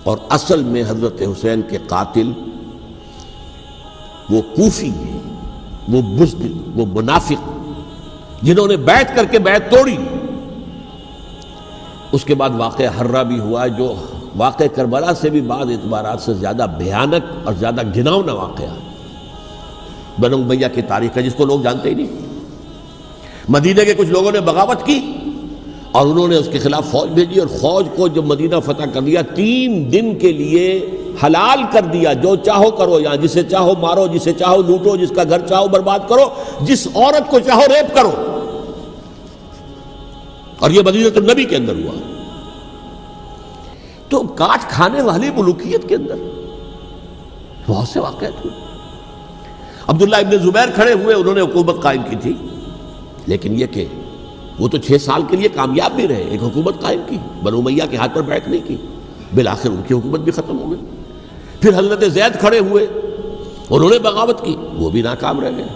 اور اصل میں حضرت حسین کے قاتل وہ کوفی ہیں، وہ بزدل، وہ منافق جنہوں نے بیعت کر کے بیعت توڑی۔ اس کے بعد واقعہ ہرہ بھی ہوا جو واقعہ کربلا سے بھی بعض اعتبارات سے زیادہ بھیانک اور زیادہ گھناؤنا واقعہ ہے۔ بنو امیہ کی تاریخ ہے جس کو لوگ جانتے ہی نہیں۔ مدینہ کے کچھ لوگوں نے بغاوت کی اور انہوں نے اس کے خلاف فوج بھیجی، اور فوج کو جب مدینہ فتح کر دیا 3 دن کے لیے حلال کر دیا، جو چاہو کرو، یہاں جسے چاہو مارو، جسے چاہو لوٹو، جس کا گھر چاہو برباد کرو، جس عورت کو چاہو ریپ کرو۔ اور یہ مدینہ النبی کے اندر ہوا۔ تو کاٹ کھانے والی ملوکیت کے اندر بہت سے واقعات ہوئے۔ عبداللہ ابن زبیر کھڑے ہوئے، انہوں نے حکومت قائم کی تھی، لیکن یہ کہ وہ تو 6 سال کے لیے کامیاب بھی رہے، ایک حکومت قائم کی، بنو امیہ کے ہاتھ پر بیعت نہیں کی، بالآخر ان کی حکومت بھی ختم ہو گئی۔ پھر حضرت زید کھڑے ہوئے، انہوں نے بغاوت کی، وہ بھی ناکام رہ گئے۔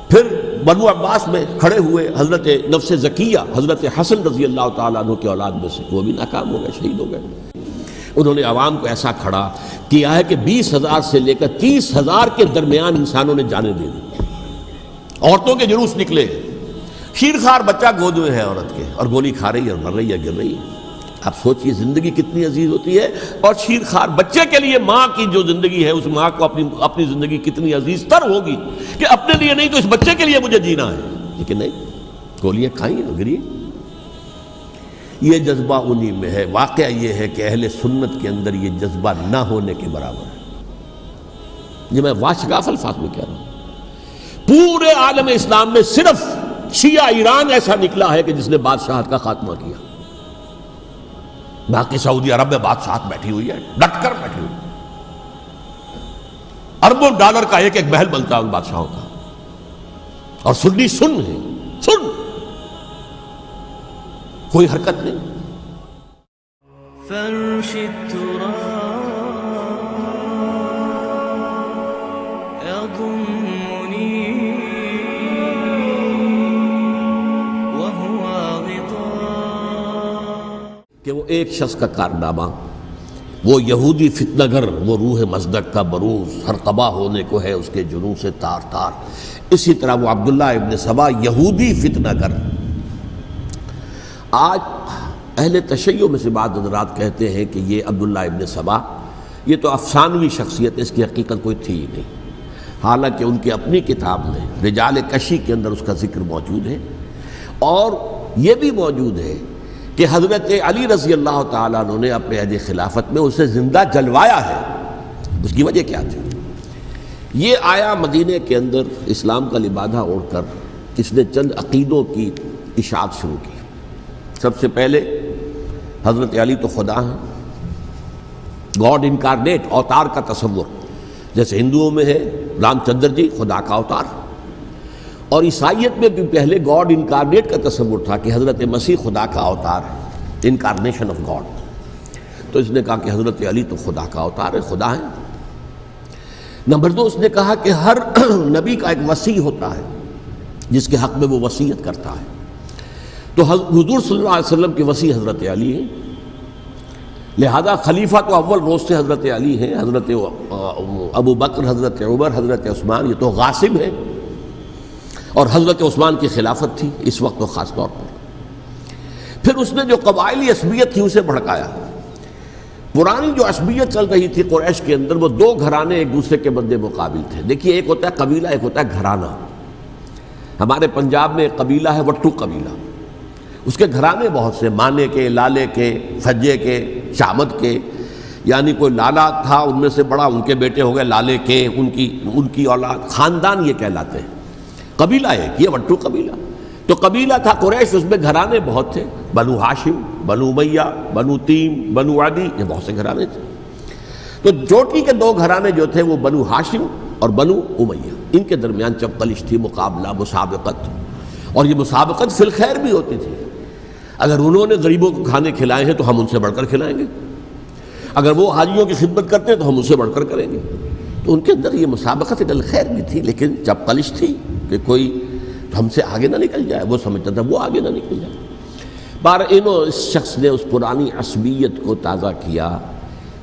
پھر بنو عباس میں کھڑے ہوئے حضرت نفس زکیہ، حضرت حسن رضی اللہ تعالیٰ عنہ کے اولاد میں سے، وہ بھی ناکام ہو گئے، شہید ہو گئے۔ انہوں نے عوام کو ایسا کھڑا کیا ہے کہ 20,000 سے لے کر 30,000 کے درمیان انسانوں نے جانیں دے دی۔ عورتوں کے جلوس نکلے، شیرخوار بچہ گود میں ہے عورت کے، اور گولی کھا رہی ہے اور مر رہی ہے، گر رہی ہے۔ آپ سوچئے زندگی کتنی عزیز ہوتی ہے، اور شیرخوار بچے کے لیے ماں کی جو زندگی ہے، اس ماں کو اپنی زندگی کتنی عزیز تر ہوگی کہ اپنے لیے نہیں تو اس بچے کے لیے مجھے جینا ہے، لیکن نہیں، گولیاں کھائیں اور گری۔ یہ جذبہ انہی میں ہے۔ واقعہ یہ ہے کہ اہل سنت کے اندر یہ جذبہ نہ ہونے کے برابر ہے۔ یہ میں واشگاف الفاظ میں کہہ رہا ہوں۔ پورے عالم اسلام میں صرف شیعہ ایران ایسا نکلا ہے کہ جس نے بادشاہت کا خاتمہ کیا، باقی سعودی عرب میں بادشاہت بیٹھی ہوئی ہے، ڈٹ کر بیٹھی ہوئی، اربوں ڈالر کا ایک ایک محل بنتا ہے ان بادشاہوں کا، اور سنی سن ہے، سن، کوئی حرکت نہیں۔ فرش التراب يضمني وهو غطاء، کہ وہ ایک شخص کا کارنامہ، وہ یہودی فتنہ گر، وہ روح مصدق کا بروز، ہر تباہ ہونے کو ہے اس کے جنوں سے تار تار۔ اسی طرح وہ عبداللہ ابن سبا یہودی فتنہ گر۔ آج اہل تشیع میں سے بعض حضرات کہتے ہیں کہ یہ عبداللہ ابن سبا یہ تو افسانوی شخصیت ہے، اس کی حقیقت کوئی تھی ہی نہیں، حالانکہ ان کی اپنی کتاب میں رجال کشی کے اندر اس کا ذکر موجود ہے، اور یہ بھی موجود ہے کہ حضرت علی رضی اللہ تعالیٰ عنہ نے اپنے عہد خلافت میں اسے زندہ جلوایا ہے۔ اس کی وجہ کیا تھی؟ یہ آیا مدینہ کے اندر اسلام کا لبادہ اوڑھ کر، اس نے چند عقیدوں کی اشاعت شروع کی۔ سب سے پہلے حضرت علی تو خدا ہیں، گاڈ انکارنیٹ، اوتار کا تصور، جیسے ہندوؤں میں ہے رام چندر جی خدا کا اوتار، اور عیسائیت میں بھی پہلے گاڈ انکارنیٹ کا تصور تھا کہ حضرت مسیح خدا کا اوتار ہے، انکارنیشن آف گاڈ۔ تو اس نے کہا کہ حضرت علی تو خدا کا اوتار ہے، خدا ہے۔ نمبر 2، اس نے کہا کہ ہر نبی کا ایک وصی ہوتا ہے جس کے حق میں وہ وصیت کرتا ہے، تو حضور صلی اللہ علیہ وسلم کے وصی حضرت علی ہیں، لہذا خلیفہ تو اول روز سے حضرت علی ہیں، حضرت ابو بکر، حضرت عمر، حضرت عثمان، یہ تو غاصب ہیں، اور حضرت عثمان کی خلافت تھی اس وقت خاص طور پر۔ پھر اس نے جو قبائلی عصبیت تھی اسے بھڑکایا۔ پرانی جو عصبیت چل رہی تھی قریش کے اندر، وہ 2 گھرانے ایک دوسرے کے مد مقابل تھے۔ دیکھیے، ایک ہوتا ہے قبیلہ، ایک ہوتا ہے گھرانہ۔ ہمارے پنجاب میں ایک قبیلہ ہے وٹو قبیلہ، اس کے گھرانے بہت سے، مانے کے، لالے کے، فجے کے، شامت کے، یعنی کوئی لالا تھا ان میں سے بڑا، ان کے بیٹے ہو گئے لالے کے، ان کی اولاد، خاندان یہ کہلاتے ہیں۔ قبیلہ ایک، یہ وٹو قبیلہ۔ تو قبیلہ تھا قریش، اس میں گھرانے بہت تھے، بنو ہاشم، بنو امیہ، بنو تیم، بنو عدی، یہ بہت سے گھرانے تھے۔ تو چوٹی کے 2 گھرانے جو تھے وہ بنو ہاشم اور بنو امیہ، ان کے درمیان چپقلش تھی، مقابلہ، مسابقت، اور یہ مسابقت فی الخیر بھی ہوتی تھی۔ اگر انہوں نے غریبوں کو کھانے کھلائے ہیں تو ہم ان سے بڑھ کر کھلائیں گے، اگر وہ حاجیوں کی خدمت کرتے ہیں تو ہم ان سے بڑھ کر کریں گے۔ تو ان کے اندر یہ مسابقت الخیر بھی تھی، لیکن چپقلش تھی کہ کوئی ہم سے آگے نہ نکل جائے، وہ سمجھتا تھا وہ آگے نہ نکل جائے۔ اس شخص نے اس پرانی عصبیت کو تازہ کیا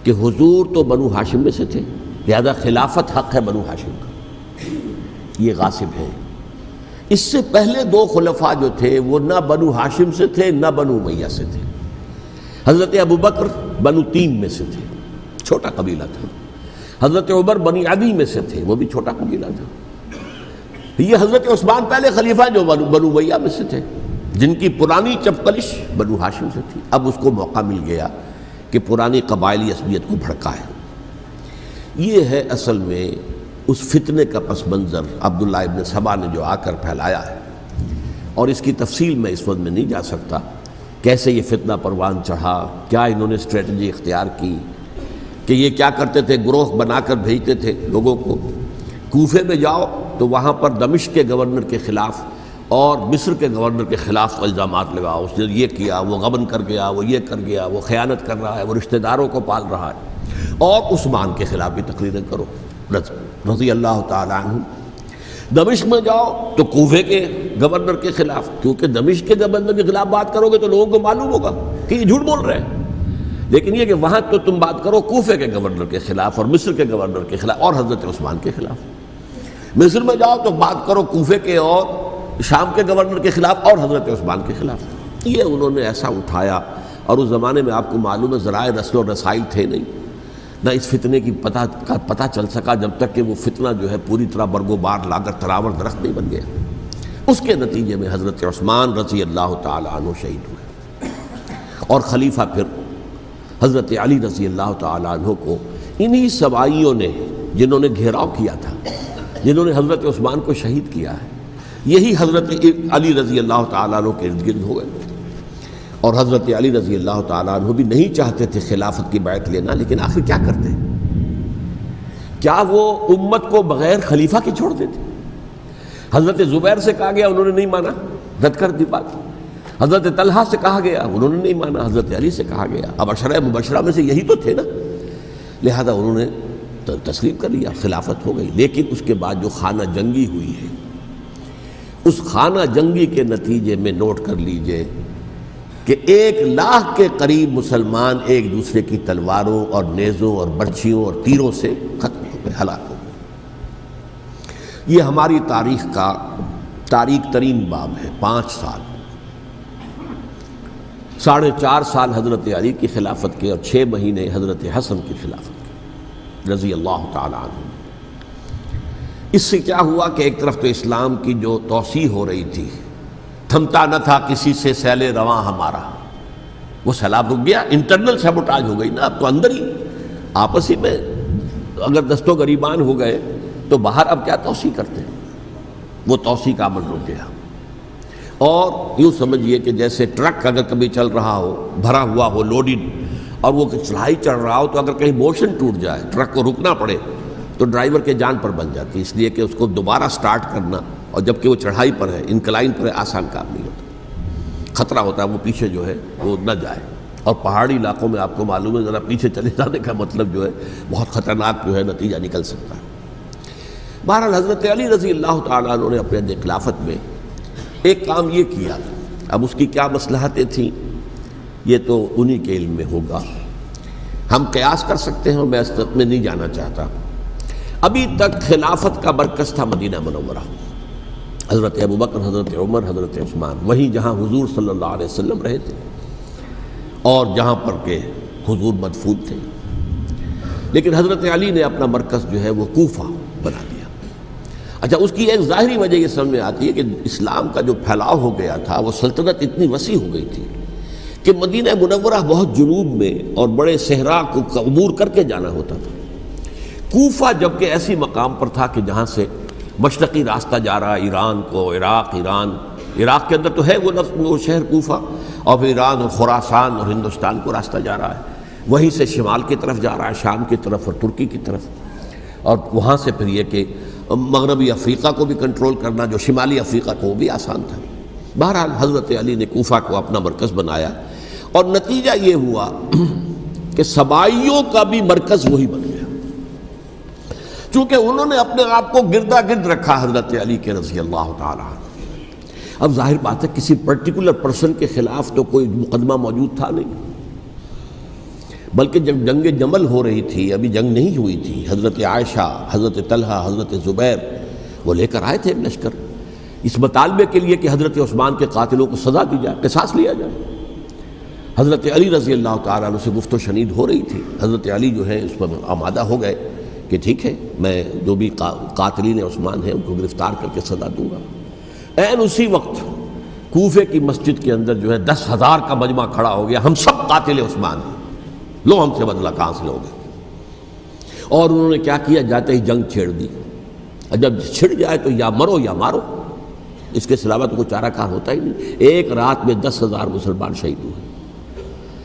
کہ حضور تو بنو ہاشم میں سے تھے، لہذا خلافت حق ہے بنو ہاشم کا، یہ غاصب ہے۔ اس سے پہلے دو خلفاء جو تھے وہ نہ بنو ہاشم سے تھے نہ بنو امیہ سے تھے۔ حضرت ابوبکر بنو تیم میں سے تھے، چھوٹا قبیلہ تھا۔ حضرت عمر بنی عدی میں سے تھے، وہ بھی چھوٹا قبیلہ تھا۔ یہ حضرت عثمان پہلے خلیفہ جو بنو امیہ میں سے تھے، جن کی پرانی چپکلش بنو ہاشم سے تھی۔ اب اس کو موقع مل گیا کہ پرانی قبائلی عصبیت کو بھڑکائے۔ یہ ہے اصل میں اس فتنے کا پس منظر عبداللہ ابن سبا نے جو آ کر پھیلایا ہے، اور اس کی تفصیل میں اس وقت میں نہیں جا سکتا، کیسے یہ فتنہ پروان چڑھا، کیا انہوں نے اسٹریٹجی اختیار کی کہ یہ کیا کرتے تھے، گروہ بنا کر بھیجتے تھے لوگوں کو، کوفے میں جاؤ تو وہاں پر دمشق کے گورنر کے خلاف اور مصر کے گورنر کے خلاف الزامات لگاؤ، اس نے یہ کیا، وہ غبن کر گیا، وہ یہ کر گیا، وہ خیانت کر رہا ہے، وہ رشتہ داروں کو پال رہا ہے، اور عثمان کے خلاف بھی تقریریں کرو رضی اللہ تعالیٰ عنہ۔ دمشق میں جاؤ تو کوفے کے گورنر کے خلاف، کیونکہ دمشق کے گورنر کے خلاف بات کرو گے تو لوگوں کو معلوم ہوگا کہ یہ جھوٹ بول رہے ہیں، لیکن یہ کہ وہاں تو تم بات کرو کوفے کے گورنر کے خلاف اور مصر کے گورنر کے خلاف اور حضرت عثمان کے خلاف۔ مصر میں جاؤ تو بات کرو کوفے کے اور شام کے گورنر کے خلاف اور حضرت عثمان کے خلاف۔ یہ انہوں نے ایسا اٹھایا، اور اس زمانے میں آپ کو معلوم ہے ذرائع رسل و رسائل تھے نہیں، نہ اس فتنے کی پتہ چل سکا جب تک کہ وہ فتنہ جو ہے پوری طرح برگ و بار لا کر تراور درخت نہیں بن گیا۔ اس کے نتیجے میں حضرت عثمان رضی اللہ تعالیٰ عنہ شہید ہوئے، اور خلیفہ پھر حضرت علی رضی اللہ تعالیٰ عنہ کو انہی سبائیوں نے، جنہوں نے گھیراؤ کیا تھا، جنہوں نے حضرت عثمان کو شہید کیا ہے، یہی حضرت علی رضی اللہ تعالیٰ عنہ کے ارد گرد ہو گئے۔ اور حضرت علی رضی اللہ تعالیٰ عنہ بھی نہیں چاہتے تھے خلافت کی بیعت لینا، لیکن آخر کیا کرتے؟ کیا وہ امت کو بغیر خلیفہ کے چھوڑ دیتے؟ حضرت زبیر سے کہا گیا، انہوں نے نہیں مانا، رد کر دی بات۔ حضرت طلحہ سے کہا گیا، انہوں نے نہیں مانا۔ حضرت علی سے کہا گیا، اب عشرہ مبشرہ میں سے یہی تو تھے نا، لہذا انہوں نے تسلیم کر لیا، خلافت ہو گئی۔ لیکن اس کے بعد جو خانہ جنگی ہوئی ہے، اس خانہ جنگی کے نتیجے میں نوٹ کر لیجئے کہ 1,00,000 کے قریب مسلمان ایک دوسرے کی تلواروں اور نیزوں اور برچھیوں اور تیروں سے ختم ہو گئے، ہلاک ہو گئے۔ یہ ہماری تاریخ کا تاریک ترین باب ہے۔ 5 سال، 4.5 سال حضرت علی کی خلافت کے، اور 6 مہینے حضرت حسن کی خلافت کے رضی اللہ تعالیٰ عنہ۔ اس سے کیا ہوا کہ ایک طرف تو اسلام کی جو توسیع ہو رہی تھی، تھمتا نہ تھا کسی سے سیل رواں ہمارا، وہ سیلاب رک گیا، انٹرنل سیبوٹاج ہو گئی نا، اب تو اندر ہی آپس ہی میں اگر دست و گریبان ہو گئے تو باہر اب کیا توسیع کرتے ہیں، وہ توسیع کا عمل رک گیا۔ اور یوں سمجھیے کہ جیسے ٹرک اگر کبھی چل رہا ہو، بھرا ہوا ہو، لوڈڈ، اور وہ چڑھائی چڑھ رہا ہو، تو اگر کہیں موشن ٹوٹ جائے، ٹرک کو رکنا پڑے، تو ڈرائیور کے جان پر بن جاتی، اس لیے کہ اس کو دوبارہ سٹارٹ کرنا، اور جبکہ وہ چڑھائی پر ہے، انکلائن پر ہے، آسان کام نہیں ہوتا، خطرہ ہوتا ہے وہ پیچھے جو ہے وہ نہ جائے۔ اور پہاڑی علاقوں میں آپ کو معلوم ہے ذرا پیچھے چلے جانے کا مطلب جو ہے بہت خطرناک جو ہے نتیجہ نکل سکتا ہے۔ بہرحال حضرت علی رضی اللہ تعالیٰ عنہ نے اپنے خلافت میں ایک کام یہ کیا، اب اس کی کیا مصلحتیں تھیں یہ تو انہی کے علم میں ہوگا، ہم قیاس کر سکتے ہیں، میں اس میں نہیں جانا چاہتا۔ ابھی تک خلافت کا مرکز تھا مدینہ منورہ، حضرت ابوبکر، حضرت عمر، حضرت عثمان، وہیں جہاں حضور صلی اللہ علیہ وسلم رہے تھے اور جہاں پر کہ حضور مدفون تھے۔ لیکن حضرت علی نے اپنا مرکز جو ہے وہ کوفہ بنا دیا۔ اچھا، اس کی ایک ظاہری وجہ یہ سمجھ میں آتی ہے کہ اسلام کا جو پھیلاؤ ہو گیا تھا، وہ سلطنت اتنی وسیع ہو گئی تھی کہ مدینہ منورہ بہت جنوب میں اور بڑے صحرا کو عبور کر کے جانا ہوتا تھا۔ کوفہ جبکہ ایسی مقام پر تھا کہ جہاں سے مشرقی راستہ جا رہا ہے ایران کو، عراق کے اندر تو ہے وہ شہر کوفہ، اور پھر ایران اور خراسان اور ہندوستان کو راستہ جا رہا ہے، وہیں سے شمال کی طرف جا رہا ہے، شام کی طرف اور ترکی کی طرف، اور وہاں سے پھر یہ کہ مغربی افریقہ کو بھی کنٹرول کرنا، جو شمالی افریقہ کو، وہ بھی آسان تھا۔ بہرحال حضرت علی نے کوفہ کو اپنا مرکز بنایا، اور نتیجہ یہ ہوا کہ سبائیوں کا بھی مرکز وہی بن گیا، چونکہ انہوں نے اپنے آپ کو گردا گرد رکھا حضرت علی کے رضی اللہ تعالیٰ عنہ۔ اب ظاہر بات ہے کسی پرٹیکولر پرسن کے خلاف تو کوئی مقدمہ موجود تھا نہیں، بلکہ جب جنگ جمل ہو رہی تھی، ابھی جنگ نہیں ہوئی تھی، حضرت عائشہ، حضرت طلحہ، حضرت زبیر وہ لے کر آئے تھے ایک لشکر اس مطالبے کے لیے کہ حضرت عثمان کے قاتلوں کو سزا دی جائے، قصاص لیا جائے۔ حضرت علی رضی اللہ تعالیٰ عنہ سے گفت و شنید ہو رہی تھی، حضرت علی جو ہے اس پر آمادہ ہو گئے کہ ٹھیک ہے، میں جو بھی قاتلین عثمان ہیں ان کو گرفتار کر کے سزا دوں گا۔ عین اسی وقت کوفے کی مسجد کے اندر جو ہے 10,000 کا مجمع کھڑا ہو گیا، ہم سب قاتل عثمان ہیں، لو ہم سے بدلہ کہاں سے لوگے؟ اور انہوں نے کیا کیا، جاتے ہی جنگ چھیڑ دی۔ جب چھڑ جائے تو یا مرو یا مارو، اس کے سلاوہ تو کوئی چارہ کار ہوتا ہی نہیں۔ ایک رات میں 10,000 مسلمان شہید ہوئے،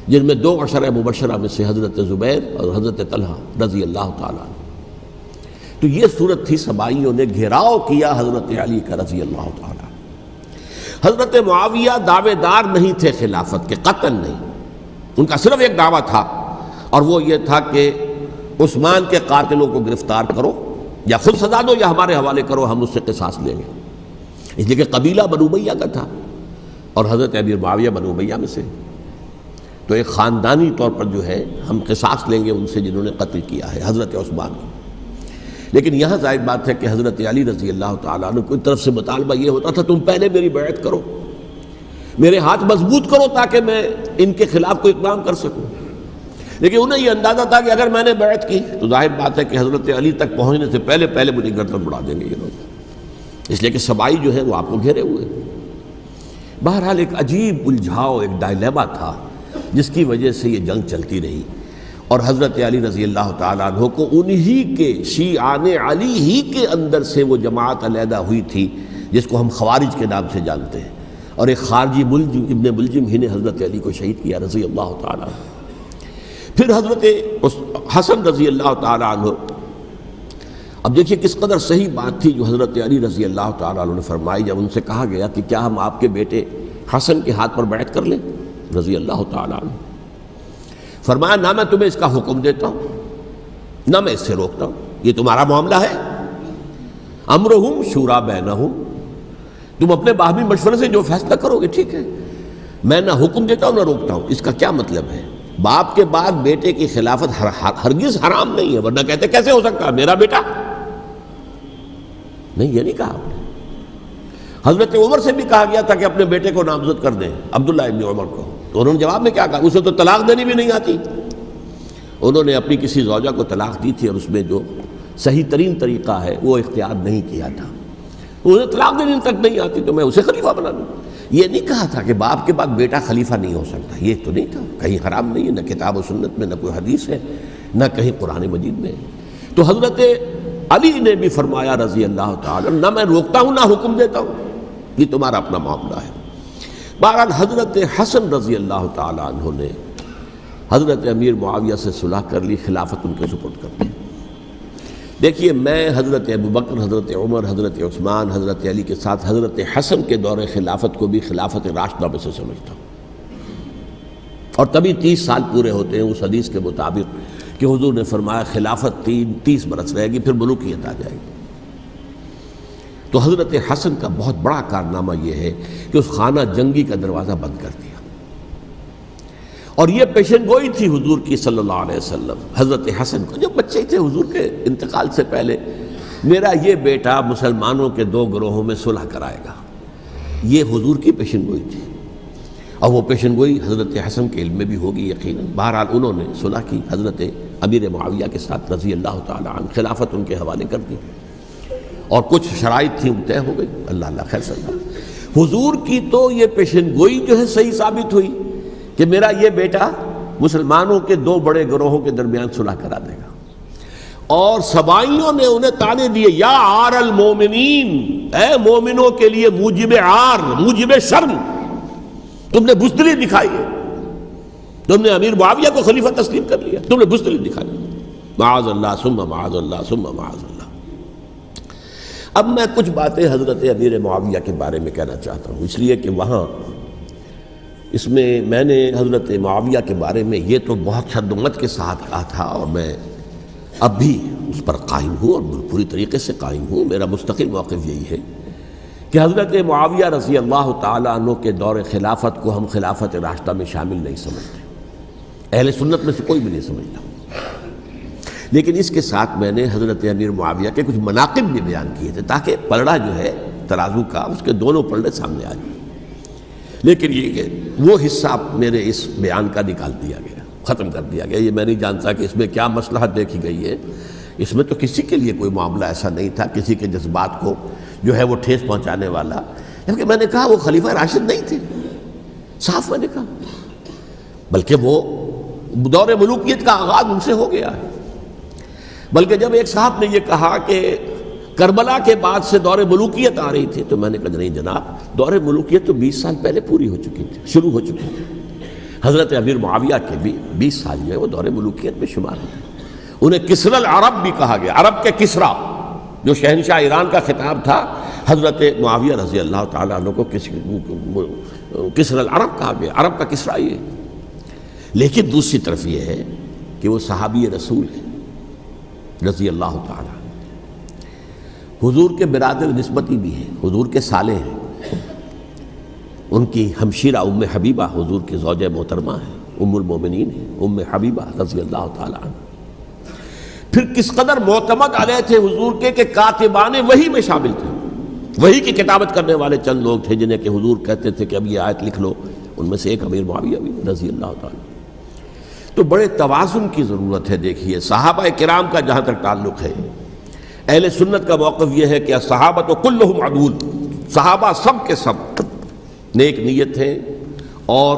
جن میں 2 عشرہ مبشرہ میں سے حضرت زبیر اور حضرت طلحہ رضی اللہ تعالیٰ عنہ۔ تو یہ صورت تھی، سبائیوں نے گھیراؤ کیا حضرت علی کا رضی اللہ تعالیٰ عنہ۔ حضرت معاویہ دعوے دار نہیں تھے خلافت کے، قطعاً نہیں، ان کا صرف ایک دعویٰ تھا، اور وہ یہ تھا کہ عثمان کے قاتلوں کو گرفتار کرو، یا خود سزا دو یا ہمارے حوالے کرو، ہم اس سے قصاص لیں گے۔ اس لیے کہ قبیلہ بنو امیہ کا تھا اور حضرت امیر معاویہ بنو امیہ میں سے، تو ایک خاندانی طور پر جو ہے ہم قصاص لیں گے ان سے جنہوں نے قتل کیا ہے حضرت عثمان کو۔ لیکن یہاں ظاہر بات ہے کہ حضرت علی رضی اللہ تعالیٰ عنہ کی طرف سے مطالبہ یہ ہوتا تھا، تم پہلے میری بیعت کرو، میرے ہاتھ مضبوط کرو تاکہ میں ان کے خلاف کوئی اقدام کر سکوں۔ لیکن انہیں یہ اندازہ تھا کہ اگر میں نے بیعت کی تو ظاہر بات ہے کہ حضرت علی تک پہنچنے سے پہلے مجھے گردن اڑا دیں گے یہ لوگ، اس لیے کہ سبائی جو ہے وہ آپ کو گھیرے ہوئے۔ بہرحال ایک عجیب الجھاؤ، ایک ڈائلیما تھا جس کی وجہ سے یہ جنگ چلتی رہی، اور حضرت علی رضی اللہ تعالیٰ عنہ کو انہی کے شیعان علی ہی کے اندر سے وہ جماعت علیحدہ ہوئی تھی جس کو ہم خوارج کے نام سے جانتے ہیں، اور ایک خارجی ابن ملجم ہی نے حضرت علی کو شہید کیا رضی اللہ تعالیٰ عنہ۔ پھر حضرت حسن رضی اللہ تعالیٰ عنہ، اب دیکھیے کس قدر صحیح بات تھی جو حضرت علی رضی اللہ تعالیٰ عنہ نے فرمائی جب ان سے کہا گیا کہ کیا ہم آپ کے بیٹے حسن کے ہاتھ پر بیعت کر لیں رضی اللہ تعالیٰ عنہ۔ فرمایا نہ میں تمہیں اس کا حکم دیتا ہوں نہ میں اس سے روکتا ہوں، یہ تمہارا معاملہ ہے، امرہم شورا بینہم، تم اپنے باہمی مشورے سے جو فیصلہ کرو گے ٹھیک ہے، میں نہ حکم دیتا ہوں نہ روکتا ہوں۔ اس کا کیا مطلب ہے؟ باپ کے بعد بیٹے کی خلافت ہرگز حرام نہیں ہے، ورنہ کہتے کیسے ہو سکتا ہے میرا بیٹا؟ نہیں، یہ نہیں کہا آپ نے۔ حضرت عمر سے بھی کہا گیا تھا کہ اپنے بیٹے کو نامزد کر دیں، عبداللہ ابن عمر کو، تو انہوں نے جواب میں کیا کہا؟ اسے تو طلاق دینی بھی نہیں آتی۔ انہوں نے اپنی کسی زوجہ کو طلاق دی تھی اور اس میں جو صحیح ترین طریقہ ہے وہ اختیار نہیں کیا تھا، انہیں طلاق دینے تک نہیں آتی تو میں اسے خلیفہ بنا دوں۔ یہ نہیں کہا تھا کہ باپ کے بعد بیٹا خلیفہ نہیں ہو سکتا، یہ تو نہیں تھا، کہیں حرام نہیں ہے، نہ کتاب و سنت میں، نہ کوئی حدیث ہے، نہ کہیں قرآن مجید میں۔ تو حضرت علی نے بھی فرمایا رضی اللہ تعالیٰ، نہ میں روکتا ہوں نہ حکم دیتا ہوں، یہ تمہارا اپنا معاملہ ہے۔ بہرحال حضرت حسن رضی اللہ تعالیٰ عنہ نے حضرت امیر معاویہ سے صلح کر لی، خلافت ان کے سپرد کر دی۔ دیکھیے میں حضرت ابوبکر، حضرت عمر، حضرت عثمان، حضرت علی کے ساتھ حضرت حسن کے دور خلافت کو بھی خلافت راشدہ میں سے سمجھتا ہوں، اور تبھی 30 سال پورے ہوتے ہیں اس حدیث کے مطابق کہ حضور نے فرمایا خلافت 30 برس رہے گی پھر ملوکیت آ جائے گی۔ تو حضرت حسن کا بہت بڑا کارنامہ یہ ہے کہ اس خانہ جنگی کا دروازہ بند کر دیا، اور یہ پیشن گوئی تھی حضور کی صلی اللہ علیہ وسلم حضرت حسن کو، جب بچے ہی تھے حضور کے انتقال سے پہلے، میرا یہ بیٹا مسلمانوں کے 2 گروہوں میں صلح کرائے گا، یہ حضور کی پیشن گوئی تھی، اور وہ پیشن گوئی حضرت حسن کے علم میں بھی ہوگی یقیناً۔ بہرحال انہوں نے صلح کی حضرت امیر معاویہ کے ساتھ رضی اللہ تعالیٰ عنہ، خلافت ان کے حوالے کر دی، اور کچھ شرائط تھیں طے ہو گئی، اللہ خیر صلی اللہ۔ حضور کی تو یہ پیشن گوئی جو ہے صحیح ثابت ہوئی کہ میرا یہ بیٹا مسلمانوں کے 2 بڑے گروہوں کے درمیان صلح کرا دے گا، اور سبائیوں نے انہیں تانے دیے، یا عار المومنین، اے مومنوں کے لیے موجب عار، موجب شرم، تم نے بزدلی دکھائی ہے، تم نے امیر معاویہ کو خلیفہ تسلیم کر لیا، تم نے بزدلی دکھائی، معاذ اللہ ثم معاذ اللہ ثم معاذ اللہ۔ اب میں کچھ باتیں حضرت امیر معاویہ کے بارے میں کہنا چاہتا ہوں، اس لیے کہ وہاں اس میں نے حضرت معاویہ کے بارے میں یہ تو بہت شدت کے ساتھ کہا تھا، اور میں اب بھی اس پر قائم ہوں اور پوری طریقے سے قائم ہوں۔ میرا مستقل موقف یہی ہے کہ حضرت معاویہ رضی اللہ تعالیٰ عنہ کے دور خلافت کو ہم خلافت راشدہ میں شامل نہیں سمجھتے، اہل سنت میں سے کوئی بھی نہیں سمجھتا. لیکن اس کے ساتھ میں نے حضرت امیر معاویہ کے کچھ مناقب بھی بیان کیے تھے تاکہ پلڑا جو ہے ترازو کا اس کے دونوں پلڑے سامنے آ جائیں. لیکن یہ کہ وہ حصہ میرے اس بیان کا نکال دیا گیا، ختم کر دیا گیا. یہ میں نہیں جانتا کہ اس میں کیا مصلحت دیکھی گئی ہے. اس میں تو کسی کے لیے کوئی معاملہ ایسا نہیں تھا کسی کے جذبات کو جو ہے وہ ٹھیس پہنچانے والا. کیونکہ میں نے کہا وہ خلیفہ راشد نہیں تھے، صاف میں نے کہا، بلکہ وہ دور ملوکیت کا آغاز ان سے ہو گیا ہے. بلکہ جب ایک صاحب نے یہ کہا کہ کربلا کے بعد سے دور ملوکیت آ رہی تھی تو میں نے کہا نہیں جناب، دور ملوکیت تو 20 سال پہلے پوری ہو چکی تھی، شروع ہو چکی تھی. حضرت امیر معاویہ کے بھی 20 سال جو ہے وہ دور ملوکیت میں شمار ہوتے ہیں. انہیں کسرى العرب بھی کہا گیا، عرب کے کسریٰ جو شہنشاہ ایران کا خطاب تھا، حضرت معاویہ رضی اللہ تعالیٰ عنہ کو کسرى العرب کہا گیا، عرب کا کسریٰ یہ. لیکن دوسری طرف یہ ہے کہ وہ صحابی رسول ہیں رضی اللہ تعالیٰ، حضور کے برادر نسبتی بھی ہیں، حضور کے سالے ہیں. ان کی ہمشیرہ ام حبیبہ حضور کی زوجہ محترمہ ہیں، ام المومنین ہیں ام حبیبہ رضی اللہ تعالیٰ عنہ. پھر کس قدر معتمد علیہ تھے حضور کے کہ کاتبان وحی میں شامل تھے. وحی کی کتابت کرنے والے چند لوگ تھے جنہیں کہ حضور کہتے تھے کہ اب یہ آیت لکھ لو. ان میں سے ایک امیر معاویہ بھی رضی اللہ تعالیٰ. تو بڑے توازن کی ضرورت ہے. دیکھیے صحابہ کرام کا جہاں تک تعلق ہے، اہل سنت کا موقف یہ ہے کہ صحابہ کلہم عدول، صحابہ سب کے سب نیک نیت ہیں اور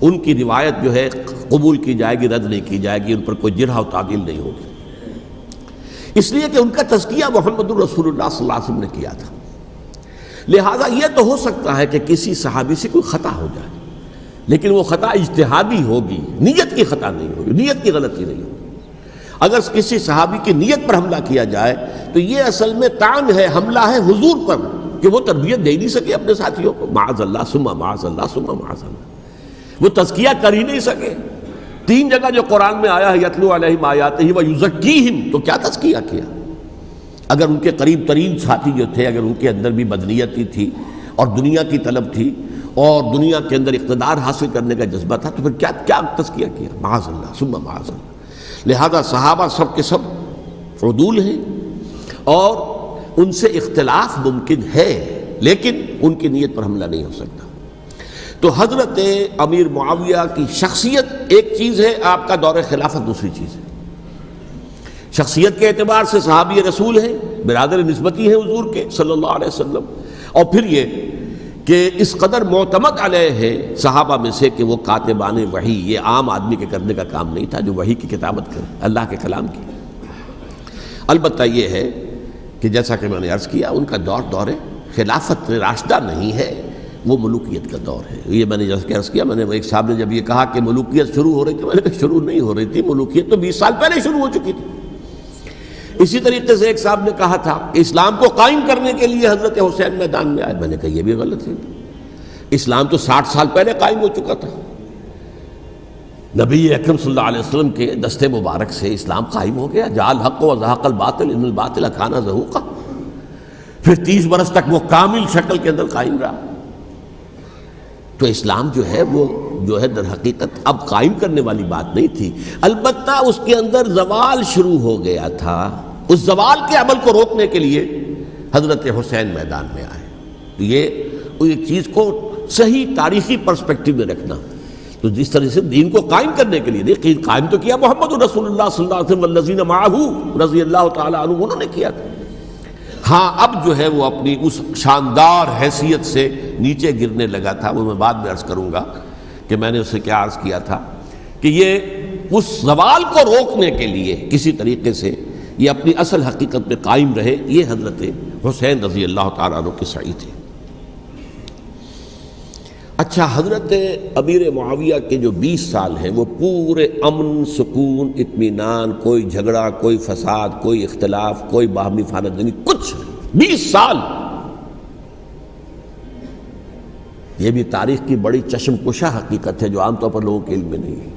ان کی روایت جو ہے قبول کی جائے گی، رد نہیں کی جائے گی، ان پر کوئی جرح و تعدیل نہیں ہوگی. اس لیے کہ ان کا تزکیہ محمد الرسول اللہ صلی اللہ علیہ وسلم نے کیا تھا. لہٰذا یہ تو ہو سکتا ہے کہ کسی صحابی سے کوئی خطا ہو جائے، لیکن وہ خطا اجتہادی ہوگی، نیت کی خطا نہیں ہوگی، نیت کی غلطی نہیں ہوگی. اگر کسی صحابی کی نیت پر حملہ کیا جائے تو یہ اصل میں طعن ہے، حملہ ہے حضور پر کہ وہ تربیت دے نہیں سکے اپنے ساتھیوں کو. معاذ اللہ ثم معاذ اللہ ثم معاذ اللہ، وہ تزکیہ کر ہی نہیں سکے. 3 جگہ جو قرآن میں آیا ہے یتلو علیہم آیاتہ ویزکیہم، تو کیا تزکیہ کیا؟ اگر ان کے قریب ترین ساتھی جو تھے، اگر ان کے اندر بھی بدنیتی تھی اور دنیا کی طلب تھی اور دنیا کے اندر اقتدار حاصل کرنے کا جذبہ تھا تو پھر کیا تزکیہ کیا؟ معاذ اللہ ثم معاذ اللہ. لہذا صحابہ سب کے سب عدول ہیں اور ان سے اختلاف ممکن ہے لیکن ان کی نیت پر حملہ نہیں ہو سکتا. تو حضرت امیر معاویہ کی شخصیت ایک چیز ہے، آپ کا دور خلافت دوسری چیز ہے. شخصیت کے اعتبار سے صحابی رسول ہیں، برادر نسبتی ہیں حضور کے صلی اللہ علیہ وسلم. اور پھر یہ کہ اس قدر معتمد علیہ ہے صحابہ میں سے کہ وہ کاتبان وحی، یہ عام آدمی کے کرنے کا کام نہیں تھا جو وحی کی کتابت کرے، اللہ کے کلام کی. البتہ یہ ہے کہ جیسا کہ میں نے عرض کیا ان کا دور خلافت راشدہ نہیں ہے، وہ ملوکیت کا دور ہے. یہ میں نے جیسا کہ عرض کیا، میں نے ایک صاحب نے جب یہ کہا کہ ملوکیت شروع ہو رہی تھی، میں نے کہا شروع نہیں ہو رہی تھی، ملوکیت تو 20 سال پہلے شروع ہو چکی تھی. اسی طریقے سے ایک صاحب نے کہا تھا کہ اسلام کو قائم کرنے کے لیے حضرت حسین میدان میں آئے. میں نے کہا یہ بھی غلط ہے، اسلام تو 60 سال پہلے قائم ہو چکا تھا. نبی اکرم صلی اللہ علیہ وسلم کے دست مبارک سے اسلام قائم ہو گیا. جاء الحق وزهق الباطل ان الباطل کان زهوقا. پھر 30 برس تک وہ کامل شکل کے اندر قائم رہا. تو اسلام جو ہے وہ جو ہے در حقیقت اب قائم کرنے والی بات نہیں تھی. البتہ اس کے اندر زوال شروع ہو گیا تھا. اس زوال کے عمل کو روکنے کے لیے حضرت حسین میدان میں آئے. یہ ایک چیز کو صحیح تاریخی پرسپیکٹو میں رکھنا. تو جس طرح سے دین کو قائم کرنے کے لیے قائم تو کیا محمد رسول اللہ صلی اللہ علیہ وسلم والذین معہ رضی اللہ تعالیٰ عنہ، انہوں نے کیا تھا. ہاں اب جو ہے وہ اپنی اس شاندار حیثیت سے نیچے گرنے لگا تھا. وہ میں بعد میں عرض کروں گا کہ میں نے اسے کیا عرض کیا تھا کہ یہ اس زوال کو روکنے کے لیے کسی طریقے سے یہ اپنی اصل حقیقت میں قائم رہے. یہ حضرت حسین رضی اللہ تعالیٰ عنہ کے سعی تھے. اچھا، حضرت امیر معاویہ کے جو 20 سال ہیں وہ پورے امن، سکون، اطمینان، کوئی جھگڑا، کوئی فساد، کوئی اختلاف، کوئی باہمی خاندانی، کچھ نہیں. 20 سال. یہ بھی تاریخ کی بڑی چشم کشا حقیقت ہے جو عام طور پر لوگوں کے علم میں نہیں ہے.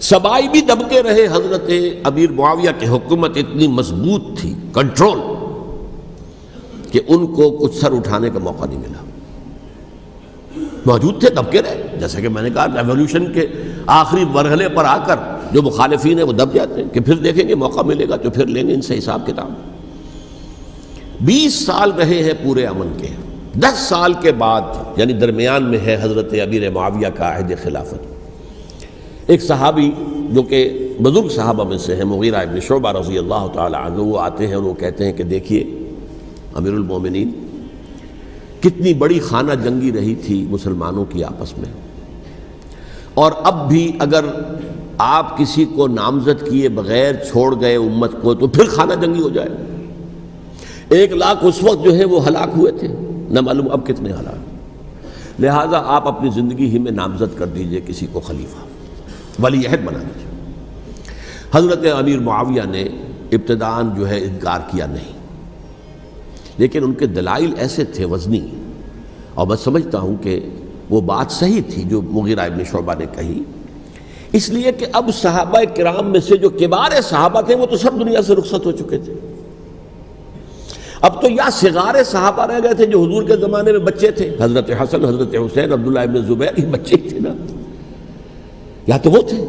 سبائی بھی دبکے رہے. حضرت امیر معاویہ کی حکومت اتنی مضبوط تھی، کنٹرول، کہ ان کو کچھ سر اٹھانے کا موقع نہیں ملا. موجود تھے، دبکے رہے. جیسا کہ میں نے کہا ریولوشن کے آخری مرحلے پر آ کر جو مخالفین ہیں وہ دب جاتے ہیں کہ پھر دیکھیں گے، موقع ملے گا تو پھر لیں گے ان سے حساب کتاب۔ 20 سال رہے ہیں پورے امن کے، 10 سال کے بعد یعنی درمیان میں ہے حضرت امیر معاویہ کا عہد خلافت۔ ایک صحابی جو کہ بزرگ صحابہ میں سے ہیں، مغیرہ ابن شعبہ رضی اللہ تعالی عنہ، وہ آتے ہیں اور وہ کہتے ہیں کہ دیکھیے امیر المومنین، کتنی بڑی خانہ جنگی رہی تھی مسلمانوں کی آپس میں، اور اب بھی اگر آپ کسی کو نامزد کیے بغیر چھوڑ گئے امت کو تو پھر خانہ جنگی ہو جائے۔ 1 لاکھ اس وقت جو ہے وہ ہلاک ہوئے تھے، نہ معلوم اب کتنے ہلاک۔ لہٰذا آپ اپنی زندگی ہی میں نامزد کر دیجئے کسی کو خلیفہ، ولی عہد بنا دیجئے۔ حضرت امیر معاویہ نے ابتداءً جو ہے انکار کیا نہیں، لیکن ان کے دلائل ایسے تھے وزنی، اور میں سمجھتا ہوں کہ وہ بات صحیح تھی جو مغیرہ ابن شعبہ نے کہی، اس لیے کہ اب صحابہ کرام میں سے جو کبار صحابہ تھے وہ تو سب دنیا سے رخصت ہو چکے تھے۔ اب تو یا صغار صحابہ رہ گئے تھے جو حضور کے زمانے میں بچے تھے، حضرت حسن، حضرت حسین، عبداللہ ابن زبیر، یہ بچے ہی تھے نا، یا تو وہ تھے،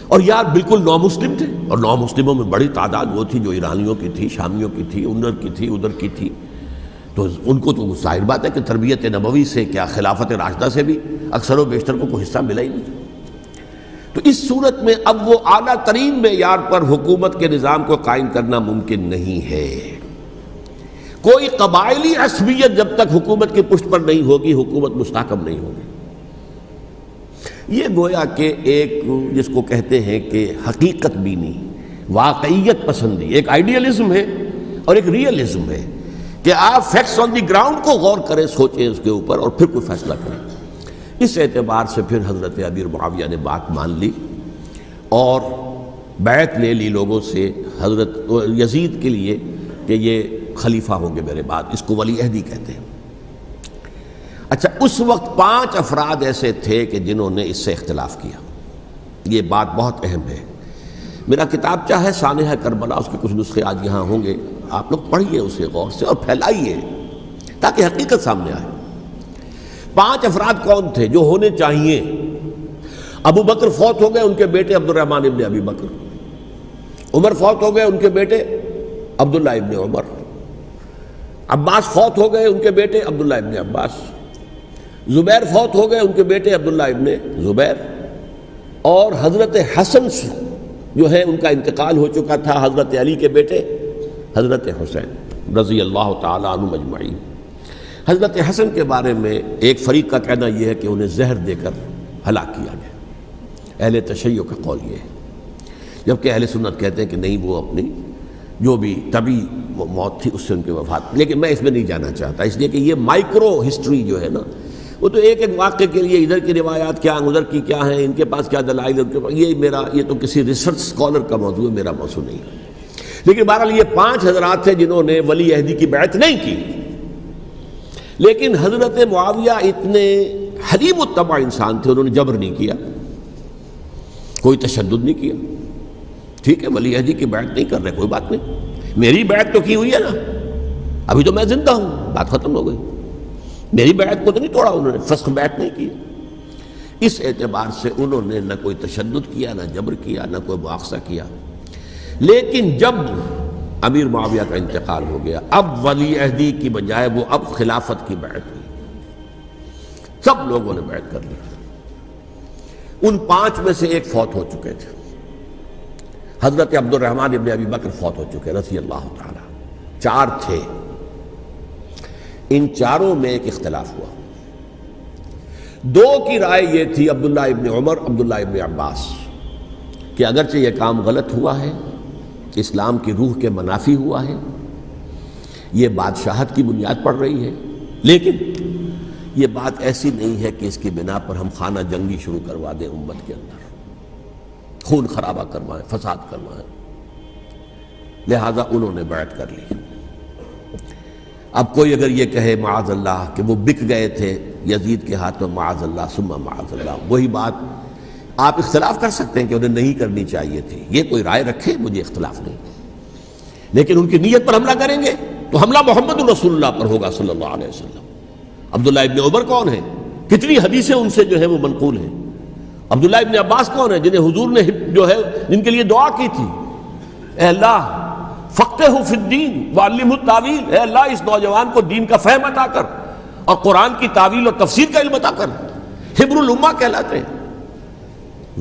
اور یا بالکل نو مسلم تھے، اور نو مسلموں میں بڑی تعداد وہ تھی جو ایرانیوں کی تھی، شامیوں کی تھی، ادھر کی تھی، تو ان کو تو ظاہر بات ہے کہ تربیت نبوی سے کیا خلافت راشدہ سے بھی اکثر و بیشتر کو کوئی حصہ ملا ہی نہیں۔ تو اس صورت میں اب وہ اعلیٰ ترین معیار پر حکومت کے نظام کو قائم کرنا ممکن نہیں ہے۔ کوئی قبائلی عصبیت جب تک حکومت کی پشت پر نہیں ہوگی، حکومت مستحکم نہیں ہوگی۔ یہ گویا کہ ایک جس کو کہتے ہیں کہ حقیقت بینی، واقعیت پسندی، ایک آئیڈیلزم ہے اور ایک ریئلزم ہے کہ آپ فیکٹس آن دی گراؤنڈ کو غور کریں، سوچیں اس کے اوپر اور پھر کوئی فیصلہ کریں۔ اس اعتبار سے پھر حضرت امیر معاویہ نے بات مان لی اور بیعت لے لی لوگوں سے حضرت یزید کے لیے کہ یہ خلیفہ ہوں گے میرے بعد، اس کو ولی عہدی کہتے ہیں۔ اچھا، اس وقت 5 افراد ایسے تھے کہ جنہوں نے اس سے اختلاف کیا، یہ بات بہت اہم ہے۔ میرا کتابچہ ہے سانحہ کربلا، اس کے کچھ نسخے آج یہاں ہوں گے، آپ لوگ پڑھیے اسے غور سے اور پھیلائیے تاکہ حقیقت سامنے آئے۔ 5 افراد کون تھے جو ہونے چاہیے؟ ابو بکر فوت ہو گئے، ان کے بیٹے عبد الرحمن ابن ابی بکر۔ عمر فوت ہو گئے، ان کے بیٹے عبداللہ ابن عمر۔ عباس فوت ہو گئے، ان کے بیٹے عبداللہ ابن عباس۔ زبیر فوت ہو گئے، ان کے بیٹے عبداللہ ابن زبیر۔ اور حضرت حسن جو ہے ان کا انتقال ہو چکا تھا، حضرت علی کے بیٹے حضرت حسین رضی اللہ تعالی عنہ مجمعین۔ حضرت حسن کے بارے میں ایک فریق کا کہنا یہ ہے کہ انہیں زہر دے کر ہلاک کیا گیا، اہل تشیع کا قول یہ ہے، جبکہ اہل سنت کہتے ہیں کہ نہیں، وہ اپنی جو بھی طبی موت تھی اس سے ان کی وفات۔ لیکن میں اس میں نہیں جانا چاہتا، اس لیے کہ یہ مائکرو ہسٹری جو ہے نا، وہ تو ایک واقعے کے لیے ادھر کی روایات کیا، ادھر کی کیا ہیں، ان کے پاس کیا دلائل، ان کے پاس یہ تو کسی ریسرچ اسکالر کا موضوع ہے، میرا موضوع نہیں ہے۔ لیکن بہرحال یہ 5 حضرات تھے جنہوں نے ولی عہدی کی بیعت نہیں کی، لیکن حضرت معاویہ اتنے حلیم الطبع انسان تھے، انہوں نے جبر نہیں کیا، کوئی تشدد نہیں کیا۔ ٹھیک ہے، ولی عہدی کی بیعت نہیں کر رہے، کوئی بات نہیں، میری بیعت تو کی ہوئی ہے نا، ابھی تو میں زندہ ہوں، بات ختم ہو گئی، میری بیعت کو تو نہیں توڑا انہوں نے، فسخ بیعت نہیں کی۔ اس اعتبار سے انہوں نے نہ کوئی تشدد کیا، نہ جبر کیا، نہ کوئی مواخذہ کیا۔ لیکن جب امیر معاویہ کا انتقال ہو گیا، اب ولی عہدی کی بجائے وہ اب خلافت کی بیعت ہوئی، سب لوگوں نے بیعت کر لی۔ ان 5 میں سے ایک فوت ہو چکے تھے، حضرت عبد الرحمن ابن ابی بکر فوت ہو چکے رضی اللہ تعالی۔ 4 تھے، ان 4 میں ایک اختلاف ہوا۔ 2 کی رائے یہ تھی، عبداللہ ابن عمر، عبداللہ ابن عباس، کہ اگرچہ یہ کام غلط ہوا ہے، اسلام کی روح کے منافی ہوا ہے، یہ بادشاہت کی بنیاد پڑ رہی ہے، لیکن یہ بات ایسی نہیں ہے کہ اس کی بنا پر ہم خانہ جنگی شروع کروا دیں، امت کے اندر خون خرابہ کروائیں، فساد کروائیں۔ لہذا انہوں نے بیعت کر لی۔ اب کوئی اگر یہ کہے معاذ اللہ کہ وہ بک گئے تھے یزید کے ہاتھ میں، معاذ اللہ ثم معاذ اللہ، وہی بات آپ اختلاف کر سکتے ہیں کہ انہیں نہیں کرنی چاہیے تھی، یہ کوئی رائے رکھے، مجھے اختلاف نہیں، لیکن ان کی نیت پر حملہ کریں گے تو حملہ محمد رسول اللہ پر ہوگا صلی اللہ علیہ وسلم۔ عبداللہ ابن عمر کون ہیں؟ کتنی حدیثیں ان سے جو ہے وہ منقول ہیں، عبداللہ ابن عباس کون ہے؟ جنہیں حضور نے جو ہے جن کے لیے دعا کی تھی، اے اللہ فقہہ فی الدین وعلمہ التاویل، اے اللہ اس نوجوان کو دین کا فہم عطا کر اور قرآن کی تاویل اور تفسیر کا علم عطا کر۔ حبر الامہ کہلاتے ہیں۔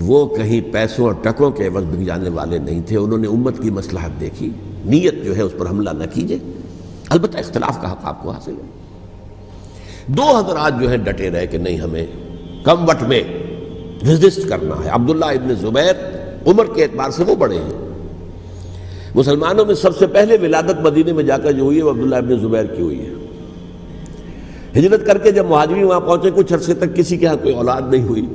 وہ کہیں پیسوں اور ٹکوں کے عوض بک جانے والے نہیں تھے، انہوں نے امت کی مصلحت دیکھی، نیت جو ہے اس پر حملہ نہ کیجیے، البتہ اختلاف کا حق آپ کو حاصل ہے۔ دو حضرات جو ہے ڈٹے رہے کہ نہیں، ہمیں کم وقت میں ریزسٹ کرنا ہے۔ عبداللہ ابن زبیر عمر کے اعتبار سے وہ بڑے ہیں، مسلمانوں میں سب سے پہلے ولادت مدینے میں جا کر جو ہوئی ہے وہ عبداللہ ابن زبیر کی ہوئی ہے۔ ہجرت کر کے جب مہاجرین وہاں پہنچے، کچھ عرصے تک کسی کے ہاں کوئی اولاد نہیں ہوئی،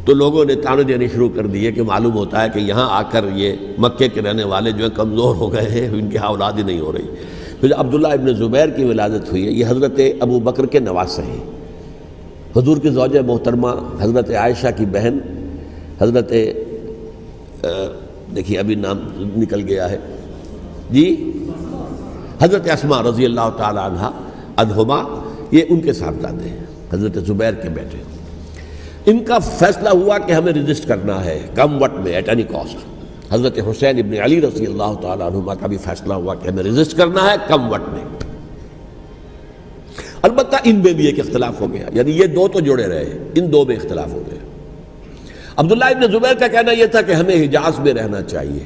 تو لوگوں نے تانے دینے شروع کر دیے کہ معلوم ہوتا ہے کہ یہاں آ کر یہ مکے کے رہنے والے جو ہیں کمزور ہو گئے ہیں، ان کے ہاں اولاد ہی نہیں ہو رہی۔ پھر عبداللہ ابن زبیر کی ولادت ہوئی ہے، یہ حضرت ابو بکر کے نواسے ہیں، حضور کی زوجہ محترمہ حضرت عائشہ کی بہن حضرت دیکھیے ابھی نام نکل گیا ہے جی، حضرت اسماء رضی اللہ تعالی عنہا عنہما، یہ ان کے صاحبزادے ہیں، حضرت زبیر کے بیٹے۔ ان کا فیصلہ ہوا کہ ہمیں ریزسٹ کرنا ہے کم وقت میں، ایٹ اینی کاسٹ۔ حضرت حسین ابن علی رضی اللہ تعالی عنہما کا بھی فیصلہ ہوا کہ ہمیں ریزسٹ کرنا ہے کم وقت میں۔ البتہ ان میں بھی ایک اختلاف ہو گیا، یعنی یہ دو تو جڑے رہے، ان دو میں اختلاف ہو گیا۔ عبداللہ ابن زبیر کا کہنا یہ تھا کہ ہمیں حجاز میں رہنا چاہیے،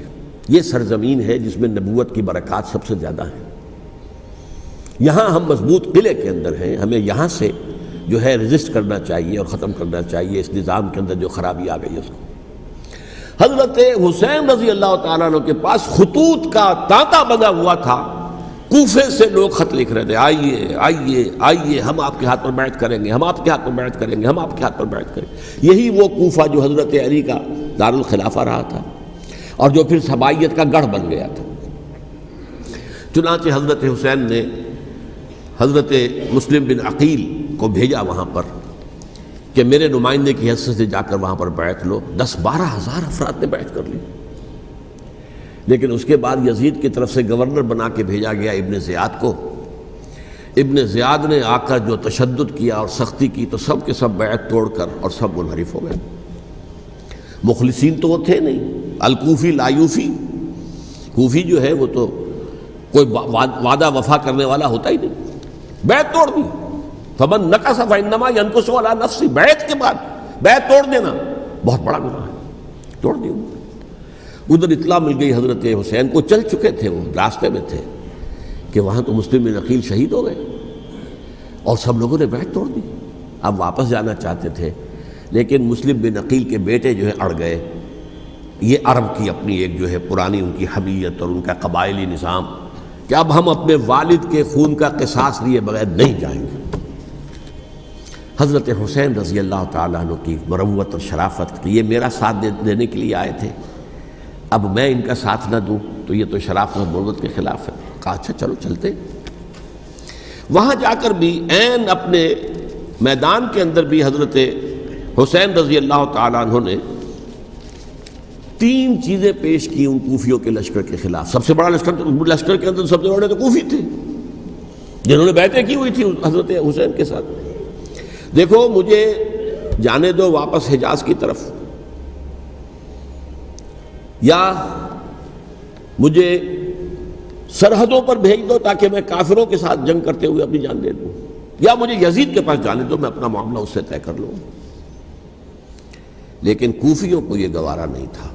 یہ سرزمین ہے جس میں نبوت کی برکات سب سے زیادہ ہیں، یہاں ہم مضبوط قلعے کے اندر ہیں، ہمیں یہاں سے جو ہے ریزسٹ کرنا چاہیے اور ختم کرنا چاہیے اس نظام کے اندر جو خرابی آ گئی ہے اس کو۔ حضرت حسین رضی اللہ تعالیٰ عنہ کے پاس خطوط کا تانتا بنا ہوا تھا، کوفے سے لوگ خط لکھ رہے تھے، آئیے آئیے آئیے، ہم آپ کے ہاتھ پر بیعت کریں گے، ہم آپ کے ہاتھ پر بیعت کریں گے، ہم آپ کے ہاتھ پر بیعت کریں گے۔ یہی وہ کوفہ جو حضرت علی کا دارالخلافہ رہا تھا اور جو پھر سبائیت کا گڑھ بن گیا تھا۔ چنانچہ حضرت حسین نے حضرت مسلم بن عقیل کو بھیجا وہاں پر کہ میرے نمائندے کی حیثیت سے جا کر وہاں پر بیعت لو۔ 10-12 ہزار افراد نے بیعت کر لی، لیکن اس کے بعد یزید کی طرف سے گورنر بنا کے بھیجا گیا ابن زیاد کو۔ ابن زیاد نے آ کر جو تشدد کیا اور سختی کی تو سب کے سب بیعت توڑ کر اور سب منحرف ہو گئے۔ مخلصین تو وہ تھے نہیں، الکوفی لایوفی، کوفی جو ہے وہ تو کوئی وعدہ وفا کرنے والا ہوتا ہی نہیں، بیعت توڑ دی۔ فمن نقص فانما ينقص على نفسه، بیعت کے بعد بیعت توڑ دینا بہت بڑا گناہ ہے، توڑ دی۔ ادھر اطلاع مل گئی حضرت حسین کو، چل چکے تھے، وہ راستے میں تھے کہ وہاں تو مسلم بن عقیل شہید ہو گئے اور سب لوگوں نے بیعت توڑ دی۔ اب واپس جانا چاہتے تھے لیکن مسلم بن عقیل کے بیٹے جو ہے اڑ گئے۔ یہ عرب کی اپنی ایک جو ہے پرانی ان کی حمیت اور ان کا قبائلی نظام کہ اب ہم اپنے والد کے خون کا قصاص لیے بغیر نہیں جائیں گے۔ حضرت حسین رضی اللہ تعالیٰ عنہ کی مروت اور شرافت، یہ میرا ساتھ دینے کے لیے آئے تھے، اب میں ان کا ساتھ نہ دوں تو یہ تو شرافت اور مروت کے خلاف ہے۔ کہا اچھا چلو چلتے۔ وہاں جا کر بھی عین اپنے میدان کے اندر بھی حضرت حسین رضی اللہ تعالیٰ عنہ نے 3 چیزیں پیش کی ان کوفیوں کے لشکر کے خلاف۔ سب سے بڑا لشکر کے اندر سب سے بڑے تو کوفی تھے جنہوں نے بیعتیں کی ہوئی تھی حضرت حسین کے ساتھ۔ دیکھو مجھے جانے دو واپس حجاز کی طرف، یا مجھے سرحدوں پر بھیج دو تاکہ میں کافروں کے ساتھ جنگ کرتے ہوئے اپنی جان دے دوں، یا مجھے یزید کے پاس جانے دو، میں اپنا معاملہ اس سے طے کر لوں۔ لیکن کوفیوں کو یہ گوارا نہیں تھا۔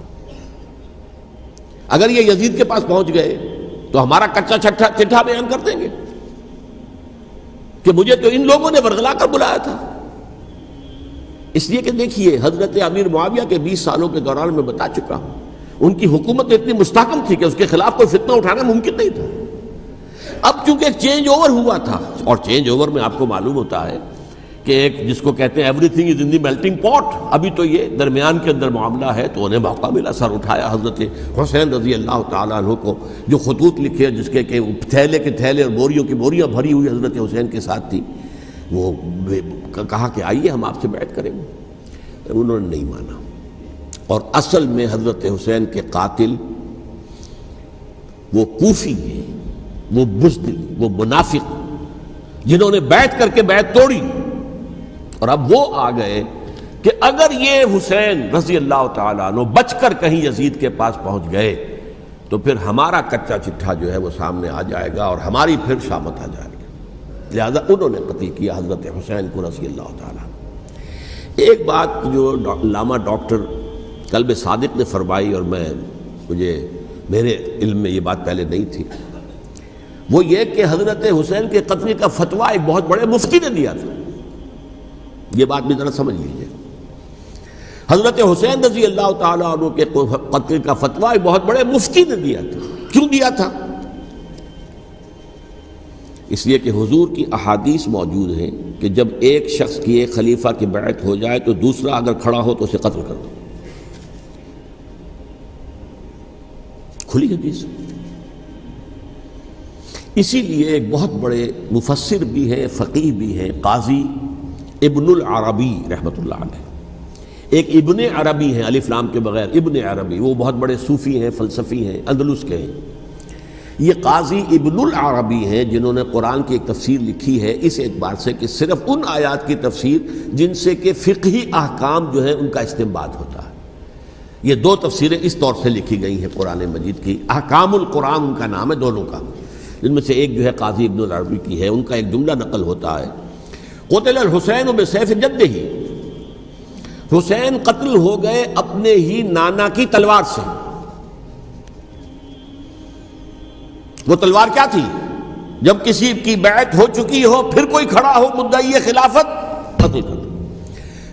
اگر یہ یزید کے پاس پہنچ گئے تو ہمارا کچا چٹھا بیان کر دیں گے کہ مجھے تو ان لوگوں نے ورغلا کر بلایا تھا۔ اس لیے کہ دیکھیے حضرت امیر معاویہ کے 20 سالوں کے دوران میں بتا چکا ہوں، ان کی حکومت اتنی مستحکم تھی کہ اس کے خلاف کوئی فتنہ اٹھانا ممکن نہیں تھا۔ اب چونکہ ایک چینج اوور ہوا تھا، اور چینج اوور میں آپ کو معلوم ہوتا ہے کہ ایک جس کو کہتے ہیں every thing is in the melting پاٹ، ابھی تو یہ درمیان کے اندر معاملہ ہے، تو انہیں موقع ملا، سر اٹھایا حضرت حسین رضی اللہ تعالیٰ عنہ کو، جو خطوط لکھے جس کے کہ تھیلے کے تھیلے اور بوریوں کی بوریاں بھری ہوئی حضرت حسین کے ساتھ تھی، وہ کہا کہ آئیے ہم آپ سے بیعت کریں گے۔ انہوں نے نہیں مانا، اور اصل میں حضرت حسین کے قاتل وہ کوفی ہیں، وہ بزدل، وہ منافق، جنہوں نے بیعت کر کے بیعت توڑی، اور اب وہ آ گئے کہ اگر یہ حسین رضی اللہ تعالیٰ عنہ بچ کر کہیں یزید کے پاس پہنچ گئے تو پھر ہمارا کچا چٹھا جو ہے وہ سامنے آ جائے گا اور ہماری پھر شامت آ جائے گی، لہذا انہوں نے قتل کیا حضرت حسین کو رضی اللہ تعالیٰ عنہ۔ ایک بات جو علامہ ڈاکٹر قلب صادق نے فرمائی، اور میرے علم میں یہ بات پہلے نہیں تھی، وہ یہ کہ حضرت حسین کے قتل کا فتویٰ ایک بہت بڑے مفتی نے دیا تھا۔ یہ بات بھی ذرا سمجھ لیجیے، حضرت حسین رضی اللہ تعالیٰ عنہ کے قتل کا فتویٰ ایک بہت بڑے مفتی نے دیا تھا۔ کیوں دیا تھا؟ اس لیے کہ حضور کی احادیث موجود ہیں کہ جب ایک شخص کی ایک خلیفہ کی بیعت ہو جائے تو دوسرا اگر کھڑا ہو تو اسے قتل کر دو، کھلی حدیث۔ اسی لیے ایک بہت بڑے مفسر بھی ہیں، فقیہ بھی ہیں، قاضی ابن العربی رحمۃ اللہ علیہ، ایک ابن عربی ہیں الف لام کے بغیر، ابن عربی، وہ بہت بڑے صوفی ہیں، فلسفی ہیں، اندلس کے ہیں۔ یہ قاضی ابن العربی ہیں جنہوں نے قرآن کی ایک تفسیر لکھی ہے اس اعتبار سے کہ صرف ان آیات کی تفسیر جن سے کہ فقہی احکام جو ہیں ان کا استنباط ہوتا ہے۔ یہ دو تفسیریں اس طور سے لکھی گئی ہیں قرآن مجید کی، احکام القرآن ان کا نام ہے دونوں کا، جن میں سے ایک جو ہے قاضی ابن العربی کی ہے۔ ان کا ایک جملہ نقل ہوتا ہے، قتل الحسین بسیف جدہ، حسین قتل ہو گئے اپنے ہی نانا کی تلوار سے۔ وہ تلوار کیا تھی؟ جب کسی کی بیعت ہو چکی ہو پھر کوئی کھڑا ہو مدعی خلافت، قتل کر دو۔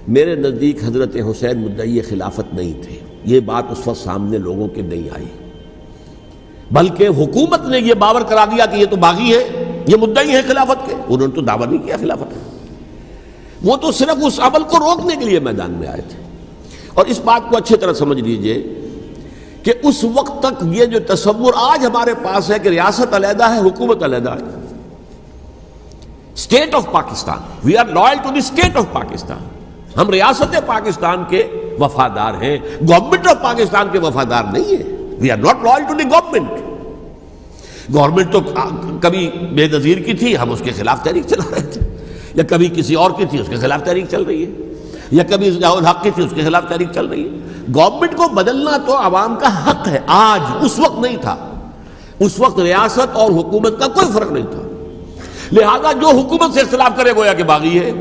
میرے نزدیک حضرت حسین مدعی خلافت نہیں تھے، یہ بات اس وقت سامنے لوگوں کے نہیں آئی، بلکہ حکومت نے یہ باور کرا دیا کہ یہ تو باغی ہے، یہ مدعی ہے خلافت کے۔ انہوں نے تو دعویٰ نہیں کیا خلافت کا، وہ تو صرف اس عمل کو روکنے کے لیے میدان میں آئے تھے۔ اور اس بات کو اچھی طرح سمجھ لیجئے کہ اس وقت تک یہ جو تصور آج ہمارے پاس ہے کہ ریاست علیحدہ ہے، حکومت علیحدہ ہے، state of Pakistan, we are loyal to the state of Pakistan, ہم ریاست پاکستان کے وفادار ہیں، گورنمنٹ آف پاکستان کے وفادار نہیں ہیں، we are not loyal to the government. Government تو کبھی بے نظیر کی تھی، ہم اس کے خلاف تحریک چلا رہے تھے، یا کبھی کسی اور کی تھی اس کے خلاف تحریک چل رہی ہے، یا کبھی ضیاء الحق کی تھی اس کے خلاف تحریک چل رہی ہے۔ گورنمنٹ کو بدلنا تو عوام کا حق ہے، آج، اس وقت نہیں تھا۔ اس وقت ریاست اور حکومت کا کوئی فرق نہیں تھا، لہذا جو حکومت سے اختلاف کرے گویا کہ باغی ہے۔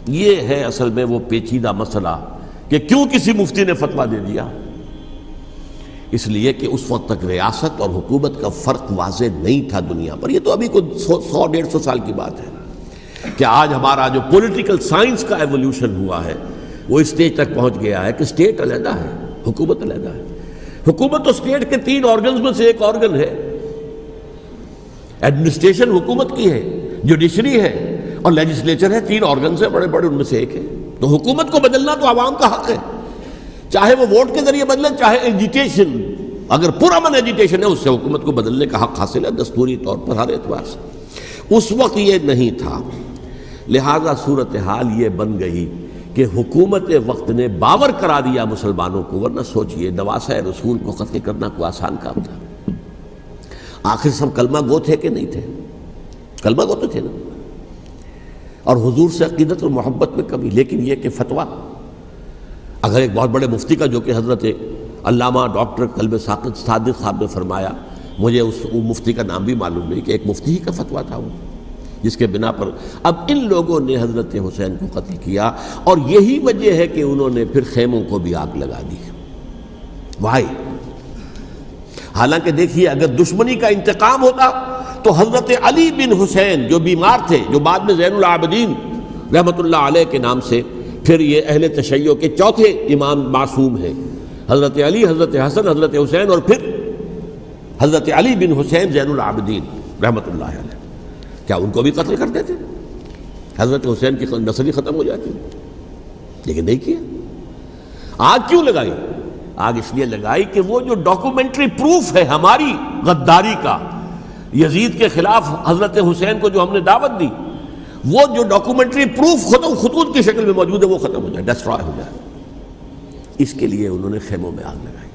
یہ ہے اصل میں وہ پیچیدہ مسئلہ کہ کیوں کسی مفتی نے فتویٰ دے دیا، اس لیے کہ اس وقت تک ریاست اور حکومت کا فرق واضح نہیں تھا دنیا پر۔ یہ تو ابھی کوئی 100-150 سال کی بات ہے کہ آج ہمارا جو پولیٹیکل سائنس کا ایولیوشن ہوا ہے وہ اس اسٹیج تک پہنچ گیا ہے کہ اسٹیٹ علیحدہ ہے، حکومت علیحدہ ہے۔ حکومت تو اسٹیٹ کے 3 آرگنز میں سے ایک آرگن ہے، ایڈمنسٹریشن حکومت کی ہے، جوڈیشری ہے اور لیجسلیچر ہے، 3 آرگنز ہیں بڑے بڑے، ان میں سے ایک ہے۔ تو حکومت کو بدلنا تو عوام کا حق ہے، چاہے وہ ووٹ کے ذریعے بدلیں، چاہے ایجیٹیشن، اگر پرامن ایجیٹیشن ہے اس سے حکومت کو بدلنے کا حق حاصل ہے دستوری طور پر ہر اعتبار سے۔ اس وقت یہ نہیں تھا، لہذا صورتحال یہ بن گئی کہ حکومت وقت نے باور کرا دیا مسلمانوں کو، ورنہ سوچئے نواسہ رسول کو قتل کرنا کوئی آسان کام تھا؟ آخر سب کلمہ گو تھے کہ نہیں تھے؟ کلمہ گو تو تھے نا، اور حضور سے عقیدت اور محبت میں کمی، لیکن یہ کہ فتویٰ اگر ایک بہت بڑے مفتی کا، جو کہ حضرت علامہ ڈاکٹر قلب صادق صاحب نے فرمایا، مجھے اس مفتی کا نام بھی معلوم نہیں، کہ ایک مفتی ہی کا فتویٰ تھا وہ، جس کے بنا پر اب ان لوگوں نے حضرت حسین کو قتل کیا، اور یہی وجہ ہے کہ انہوں نے پھر خیموں کو بھی آگ لگا دی۔ وائی، حالانکہ دیکھیے اگر دشمنی کا انتقام ہوتا تو حضرت علی بن حسین جو بیمار تھے، جو بعد میں زین العابدین رحمۃ اللہ علیہ کے نام سے پھر یہ اہل تشیع کے چوتھے امام معصوم ہیں، حضرت علی، حضرت حسن، حضرت حسین، اور پھر حضرت علی بن حسین زین العابدین رحمۃ اللہ علیہ، کیا ان کو بھی قتل کر دیتے؟ حضرت حسین کی نسل ہی ختم ہو جاتی، لیکن نہیں کیا۔ آگ کیوں لگائی؟ آگ اس لیے لگائی کہ وہ جو ڈاکومنٹری پروف ہے ہماری غداری کا یزید کے خلاف حضرت حسین کو جو ہم نے دعوت دی، وہ جو ڈاکومنٹری پروف خطوط کی شکل میں موجود ہے وہ ختم ہو جائے، ڈسٹرائے ہو جائے۔ اس کے لیے انہوں نے خیموں میں آگ لگائی۔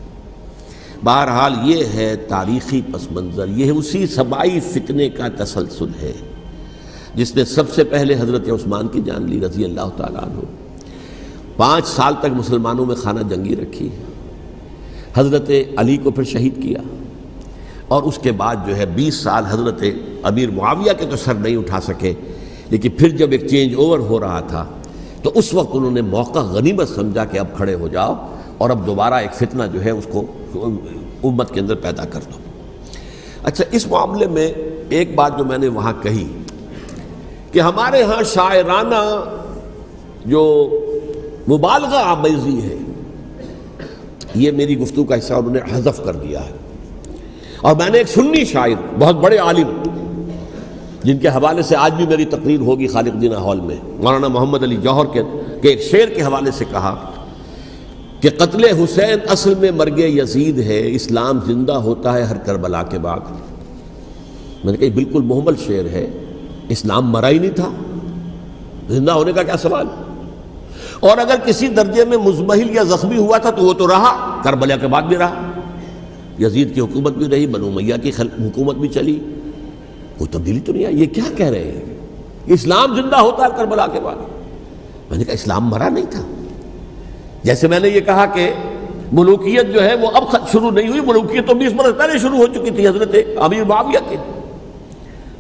بہرحال یہ ہے تاریخی پس منظر، یہ اسی سبائی فتنے کا تسلسل ہے جس نے سب سے پہلے حضرت عثمان کی جان لی رضی اللہ تعالیٰ عنہ، 5 سال تک مسلمانوں میں خانہ جنگی رکھی، حضرت علی کو پھر شہید کیا، اور اس کے بعد جو ہے 20 سال حضرت امیر معاویہ کے تو سر نہیں اٹھا سکے، لیکن پھر جب ایک چینج اوور ہو رہا تھا تو اس وقت انہوں نے موقع غنیمت سمجھا کہ اب کھڑے ہو جاؤ اور اب دوبارہ ایک فتنہ جو ہے اس کو امت کے اندر پیدا کر دو۔ اچھا، اس معاملے میں ایک بات جو میں نے وہاں کہی کہ ہمارے ہاں شاعرانہ جو مبالغہ آمیزی ہے، یہ میری گفتگو کا حصہ انہوں نے حذف کر دیا ہے، اور میں نے ایک سنی شاعر، بہت بڑے عالم، جن کے حوالے سے آج بھی میری تقریر ہوگی خالق جناح ہال میں، مولانا محمد علی جوہر کے ایک شعر کے حوالے سے کہا کہ قتل حسین اصل میں مرگ یزید ہے، اسلام زندہ ہوتا ہے ہر کربلا کے بعد۔ میں نے کہا بالکل محمل شعر ہے، اسلام مرا ہی نہیں تھا، زندہ ہونے کا کیا سوال؟ اور اگر کسی درجے میں مزمحل یا زخمی ہوا تھا تو وہ تو رہا، کربلا کے بعد بھی رہا، یزید کی حکومت بھی رہی، بنو امیہ کی حکومت بھی چلی، کوئی تبدیلی تو نہیں آئی۔ یہ کیا کہہ رہے ہیں اسلام زندہ ہوتا ہے کربلا کے بعد؟ میں نے کہا اسلام مرا نہیں تھا۔ جیسے میں نے یہ کہا کہ ملوکیت جو ہے وہ اب شروع نہیں ہوئی، ملوکیت تو 20 برس پہلے شروع ہو چکی تھی حضرت امیر معاویہ کے،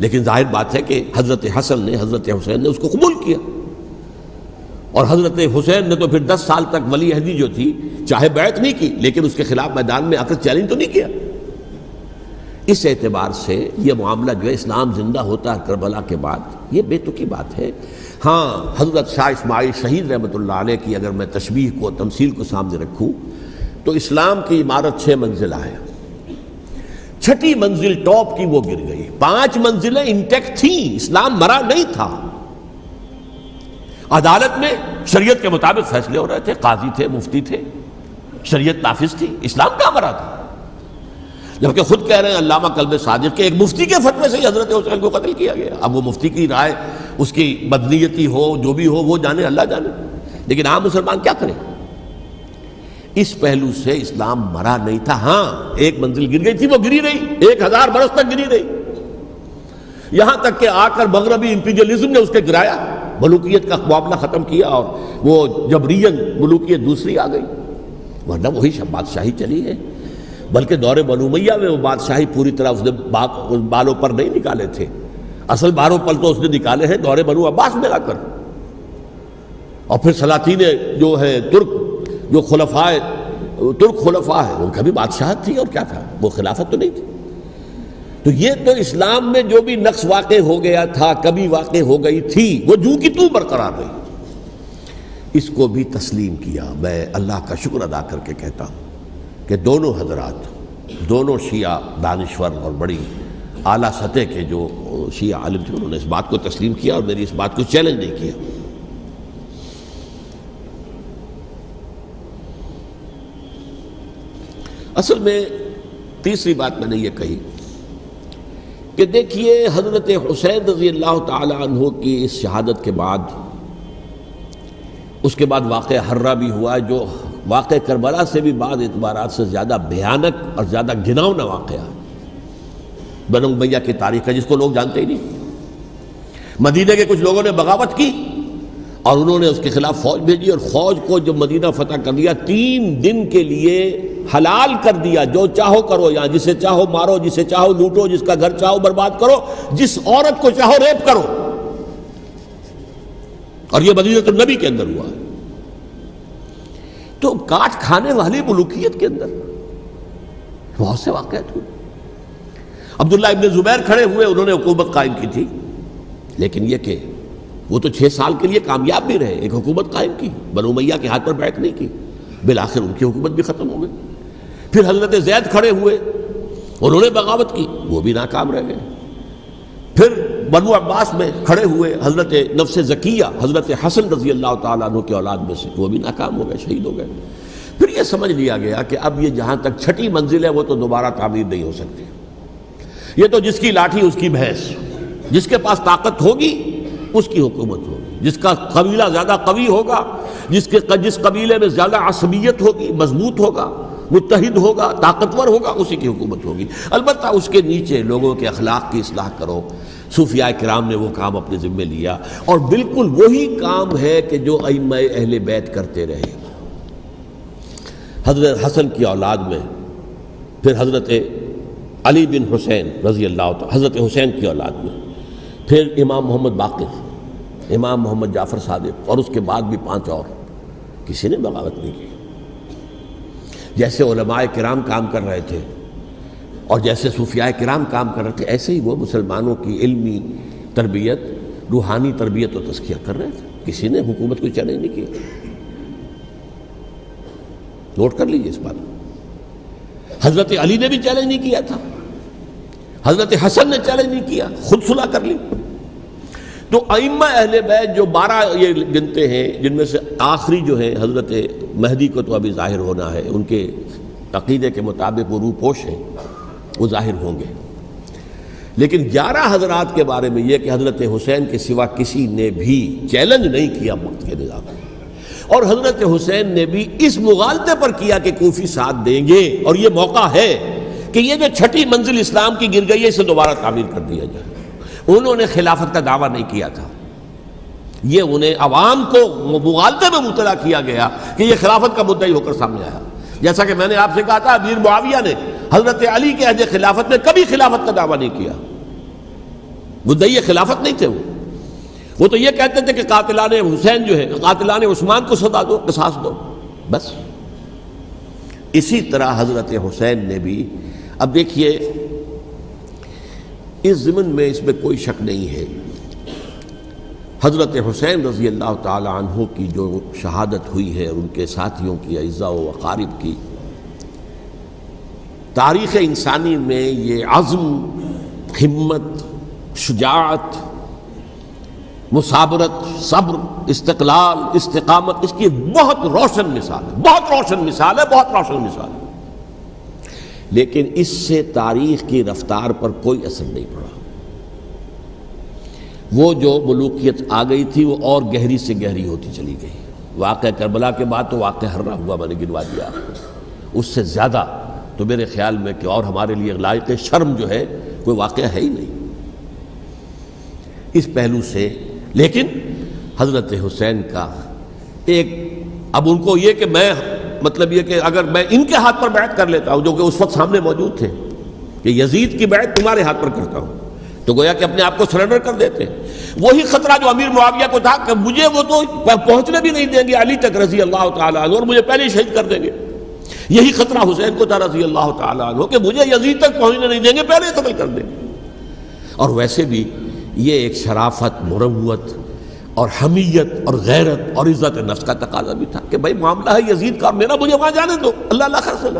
لیکن ظاہر بات ہے کہ حضرت حسن نے، حضرت حسین نے اس کو قبول کیا، اور حضرت حسین نے تو پھر 10 سال تک ولی عہدی جو تھی چاہے بیعت نہیں کی، لیکن اس کے خلاف میدان میں آ کر چیلنج تو نہیں کیا۔ اس اعتبار سے یہ معاملہ جو ہے اسلام زندہ ہوتا ہے کربلا کے بعد، یہ بے تکی بات ہے۔ ہاں، حضرت شاہ اسماعیل شہید رحمۃ اللہ علیہ کی اگر میں تشبیہ کو، تمثیل کو سامنے رکھوں تو اسلام کی عمارت 6 منزلہ ہے، 6ٹی منزل ٹاپ کی وہ گر گئی، 5 منزلیں انٹیکٹ تھیں، اسلام مرا نہیں تھا۔ عدالت میں شریعت کے مطابق فیصلے ہو رہے تھے، قاضی تھے، مفتی تھے، شریعت نافذ تھی، اسلام کہاں مرا تھا؟ جبکہ خود کہہ رہے ہیں علامہ کلب صادق کے ایک مفتی کے فتوے سے حضرت حسین کو قتل کیا گیا۔ اب وہ مفتی کی رائے، اس کی بدنیتی ہو، جو بھی ہو، وہ جانے، اللہ جانے، لیکن عام مسلمان کیا کریں؟ اس پہلو سے اسلام مرا نہیں تھا۔ ہاں، ایک منزل گر گئی تھی، وہ گری رہی، 1000 برس تک گری رہی، یہاں تک کہ آ کر مغربی امپیریلزم نے اس کے گرایا، ملوکیت کا معاملہ ختم کیا، اور وہ جبرین ملوکیت دوسری آ گئی، ورنہ وہی بادشاہی چلی ہے۔ بلکہ دور بنو امیہ میں وہ بادشاہی پوری طرح اس نے بالوں پر نہیں نکالے تھے، اصل بالوں پر تو اس نے نکالے ہیں دور بنو عباس میں آ کر، اور پھر سلاطین جو ہے ترک، جو ترک خلفاء ہیں، ان کا بھی بادشاہت تھی، اور کیا تھا، وہ خلافت تو نہیں تھی۔ تو یہ تو اسلام میں جو بھی نقص واقع ہو گیا تھا، کبھی واقع ہو گئی تھی، وہ جو کی تو برقرار رہی، اس کو بھی تسلیم کیا۔ میں اللہ کا شکر ادا کر کے کہتا ہوں کہ دونوں حضرات، دونوں شیعہ دانشور اور بڑی اعلیٰ سطح کے جو شیعہ عالم تھے، انہوں نے اس بات کو تسلیم کیا اور میری اس بات کو چیلنج نہیں کیا۔ اصل میں تیسری بات میں نے یہ کہی کہ دیکھیے حضرت حسین رضی اللہ تعالی عنہ کی اس شہادت کے بعد، اس کے بعد واقعہ حرہ بھی ہوا، جو واقع کربلا سے بھی بعض اعتبارات سے زیادہ بھیانک اور زیادہ گھناؤنا واقعہ بنو امیہ کی تاریخ ہے، جس کو لوگ جانتے ہی نہیں۔ مدینہ کے کچھ لوگوں نے بغاوت کی اور انہوں نے اس کے خلاف فوج بھیجی، اور فوج کو جب مدینہ فتح کر دیا، 3 دن کے لیے حلال کر دیا، جو چاہو کرو، یہاں جسے چاہو مارو، جسے چاہو لوٹو، جس کا گھر چاہو برباد کرو، جس عورت کو چاہو ریپ کرو، اور یہ مدینہ النبی کے اندر ہوا۔ تو کاٹ کھانے والی ملوکیت کے اندر بہت سے واقعات ہوئے۔ عبداللہ ابن زبیر کھڑے ہوئے، انہوں نے حکومت قائم کی تھی، لیکن یہ کہ وہ تو 6 سال کے لیے کامیاب بھی رہے، ایک حکومت قائم کی، بنو امیہ کے ہاتھ پر بیعت نہیں کی، بالآخر ان کی حکومت بھی ختم ہو گئی۔ پھر حضرت زید کھڑے ہوئے، انہوں نے بغاوت کی، وہ بھی ناکام رہ گئے۔ پھر بنو عباس میں کھڑے ہوئے حضرت نفس زکیہ، حضرت حسن رضی اللہ تعالیٰ عنہ کے اولاد میں سے، وہ بھی ناکام ہو گئے، شہید ہو گئے۔ پھر یہ سمجھ لیا گیا کہ اب یہ جہاں تک 6ٹی منزل ہے وہ تو دوبارہ تعمیر نہیں ہو سکتی، یہ تو جس کی لاٹھی اس کی بھینس، جس کے پاس طاقت ہوگی اس کی حکومت ہوگی، جس کا قبیلہ زیادہ قوی ہوگا، جس قبیلے میں زیادہ عصبیت ہوگی، مضبوط ہوگا، متحد ہوگا، طاقتور ہوگا، اسی کی حکومت ہوگی۔ البتہ اس کے نیچے لوگوں کے اخلاق کی اصلاح کرو، صوفیاء کرام نے وہ کام اپنے ذمے لیا، اور بالکل وہی کام ہے کہ جو ائمہ اہل بیت کرتے رہے۔ حضرت حسن کی اولاد میں پھر حضرت علی بن حسین رضی اللہ تعالی، حضرت حسین کی اولاد میں پھر امام محمد باقر، امام محمد جعفر صادق، اور اس کے بعد بھی 5 اور، کسی نے بغاوت نہیں کی۔ جیسے علماء کرام کام کر رہے تھے اور جیسے صوفیاء کرام کام کر رہے تھے، ایسے ہی وہ مسلمانوں کی علمی تربیت، روحانی تربیت و تزکیہ کر رہے تھے۔ کسی نے حکومت کو چیلنج نہیں کیا۔ نوٹ کر لیجیے اس بات کو۔ حضرت علی نے بھی چیلنج نہیں کیا تھا، حضرت حسن نے چیلنج نہیں کیا، خود صلح کر لی۔ تو ائمہ اہل بیت جو 12 یہ گنتے ہیں، جن میں سے آخری جو ہیں حضرت مہدی کو تو ابھی ظاہر ہونا ہے، ان کے عقیدے کے مطابق وہ روح پوش ہیں، وہ ظاہر ہوں گے، لیکن 11 حضرات کے بارے میں یہ کہ حضرت حسین کے سوا کسی نے بھی چیلنج نہیں کیا وقت کے نظام میں، اور حضرت حسین نے بھی اس مغالطے پر کیا کہ کوفی ساتھ دیں گے، اور یہ موقع ہے کہ یہ جو 6ٹھی منزل اسلام کی گر گئی ہے اسے دوبارہ تعمیر کر دیا جائے۔ انہوں نے خلافت کا دعویٰ نہیں کیا تھا، یہ انہیں عوام کو مغالطے میں مبتلا کیا گیا کہ یہ خلافت کا مدعی ہو کر سامنے آیا۔ جیسا کہ میں نے آپ سے کہا تھا، امیر معاویہ نے حضرت علی کے عہد خلافت میں کبھی خلافت کا دعویٰ نہیں کیا، مدعی خلافت نہیں تھے وہ تو یہ کہتے تھے کہ قاتلان حسین جو ہے، قاتلان عثمان کو سزا دو، قصاص دو، بس۔ اسی طرح حضرت حسین نے بھی، اب دیکھیے اس ضمن میں اس میں کوئی شک نہیں ہے، حضرت حسین رضی اللہ تعالی عنہ کی جو شہادت ہوئی ہے، ان کے ساتھیوں کی، اعزاء و اقارب کی، تاریخ انسانی میں یہ عزم، ہمت، شجاعت، مثابرت، صبر، استقلال، استقامت، اس کی بہت روشن مثال ہے، بہت روشن مثال ہے، بہت روشن مثال ہے، لیکن اس سے تاریخ کی رفتار پر کوئی اثر نہیں پڑا۔ وہ جو ملوکیت آ گئی تھی وہ اور گہری سے گہری ہوتی چلی گئی۔ واقعہ کربلا کے بعد تو واقعہ ہررا ہوا میں نے گنوا دیا آپ کو، اس سے زیادہ تو میرے خیال میں کہ اور ہمارے لیے لائق شرم جو ہے کوئی واقعہ ہے ہی نہیں اس پہلو سے۔ لیکن حضرت حسین کا ایک، اب ان کو یہ کہ میں، مطلب یہ کہ اگر میں ان کے ہاتھ پر بیعت کر لیتا ہوں، جو کہ اس وقت سامنے موجود تھے، کہ یزید کی بیعت تمہارے ہاتھ پر کرتا ہوں، تو گویا کہ اپنے آپ کو سرنڈر کر دیتے ہیں۔ وہی خطرہ جو امیر معاویہ کو تھا کہ مجھے وہ تو پہنچنے بھی نہیں دیں گے علی تک رضی اللہ تعالیٰ عنہ، اور مجھے پہلے ہی شہید کر دیں گے، یہی خطرہ حسین کو تھا رضی اللہ تعالیٰ عنہ کہ مجھے یزید تک پہنچنے نہیں دیں گے، پہلے ہی قتل کر دیں گے۔ اور ویسے بھی یہ ایک شرافت، مروت اور حمیت اور غیرت اور عزت نفس کا تقاضا بھی تھا کہ بھائی معاملہ ہے یزید کا، میرا مجھے وہاں جانے دو، اللہ اللہ خرسلہ،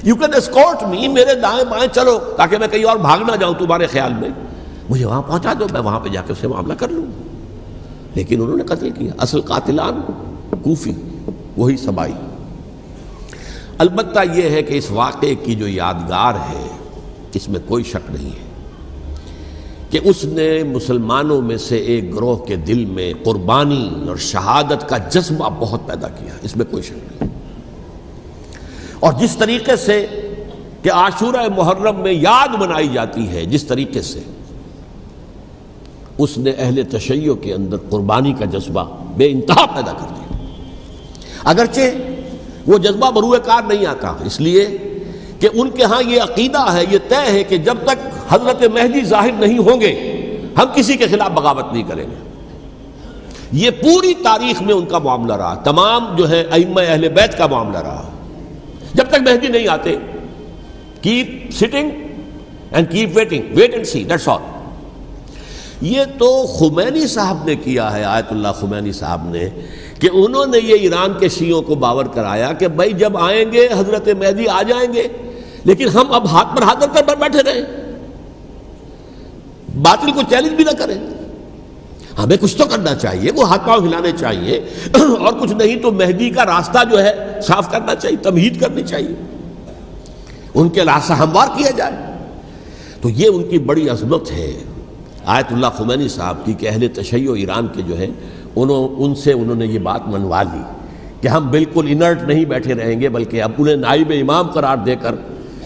یو کین اسکورٹ می، میرے دائیں بائیں چلو تاکہ میں کہیں اور بھاگ نہ جاؤں تمہارے خیال میں، مجھے وہاں پہنچا دو، میں وہاں پہ جا کے اس سے معاملہ کر لوں۔ لیکن انہوں نے قتل کیا، اصل قاتلان کوفی، وہی سبائی۔ البتہ یہ ہے کہ اس واقعے کی جو یادگار ہے اس میں کوئی شک نہیں ہے کہ اس نے مسلمانوں میں سے ایک گروہ کے دل میں قربانی اور شہادت کا جذبہ بہت پیدا کیا، اس میں کوئی شک نہیں۔ اور جس طریقے سے کہ عاشورہ محرم میں یاد منائی جاتی ہے، جس طریقے سے اس نے اہل تشیع کے اندر قربانی کا جذبہ بے انتہا پیدا کر دیا، اگرچہ وہ جذبہ بروئے کار نہیں آتا، اس لیے کہ ان کے ہاں یہ عقیدہ ہے، یہ طے ہے کہ جب تک حضرت مہدی ظاہر نہیں ہوں گے ہم کسی کے خلاف بغاوت نہیں کریں گے۔ یہ پوری تاریخ میں ان کا معاملہ رہا، تمام جو ہے ائمہ اہل بیت کا معاملہ رہا، جب تک مہدی نہیں آتے keep sitting and keep waiting, wait and see, that's all. یہ تو خمینی صاحب نے کیا ہے، آیت اللہ خمینی صاحب نے، کہ انہوں نے یہ ایران کے شیعوں کو باور کرایا کہ بھائی جب آئیں گے حضرت مہدی آ جائیں گے، لیکن ہم اب ہاتھ پر ہاتھ رکھ کر بیٹھے رہیں، باطل کو چیلنج بھی نہ کریں، ہمیں کچھ تو کرنا چاہیے، وہ ہاتھ پاؤں ہلانے چاہیے، اور کچھ نہیں تو مہدی کا راستہ جو ہے صاف کرنا چاہیے، تمہید کرنی چاہیے، ان کے راستہ ہموار کیا جائے۔ تو یہ ان کی بڑی عظمت ہے آیت اللہ خمینی صاحب کی کہ اہل تشیع ایران کے جو ہے ان سے انہوں نے یہ بات منوا لی کہ ہم بالکل انرٹ نہیں بیٹھے رہیں گے، بلکہ اب انہیں نائب امام قرار دے کر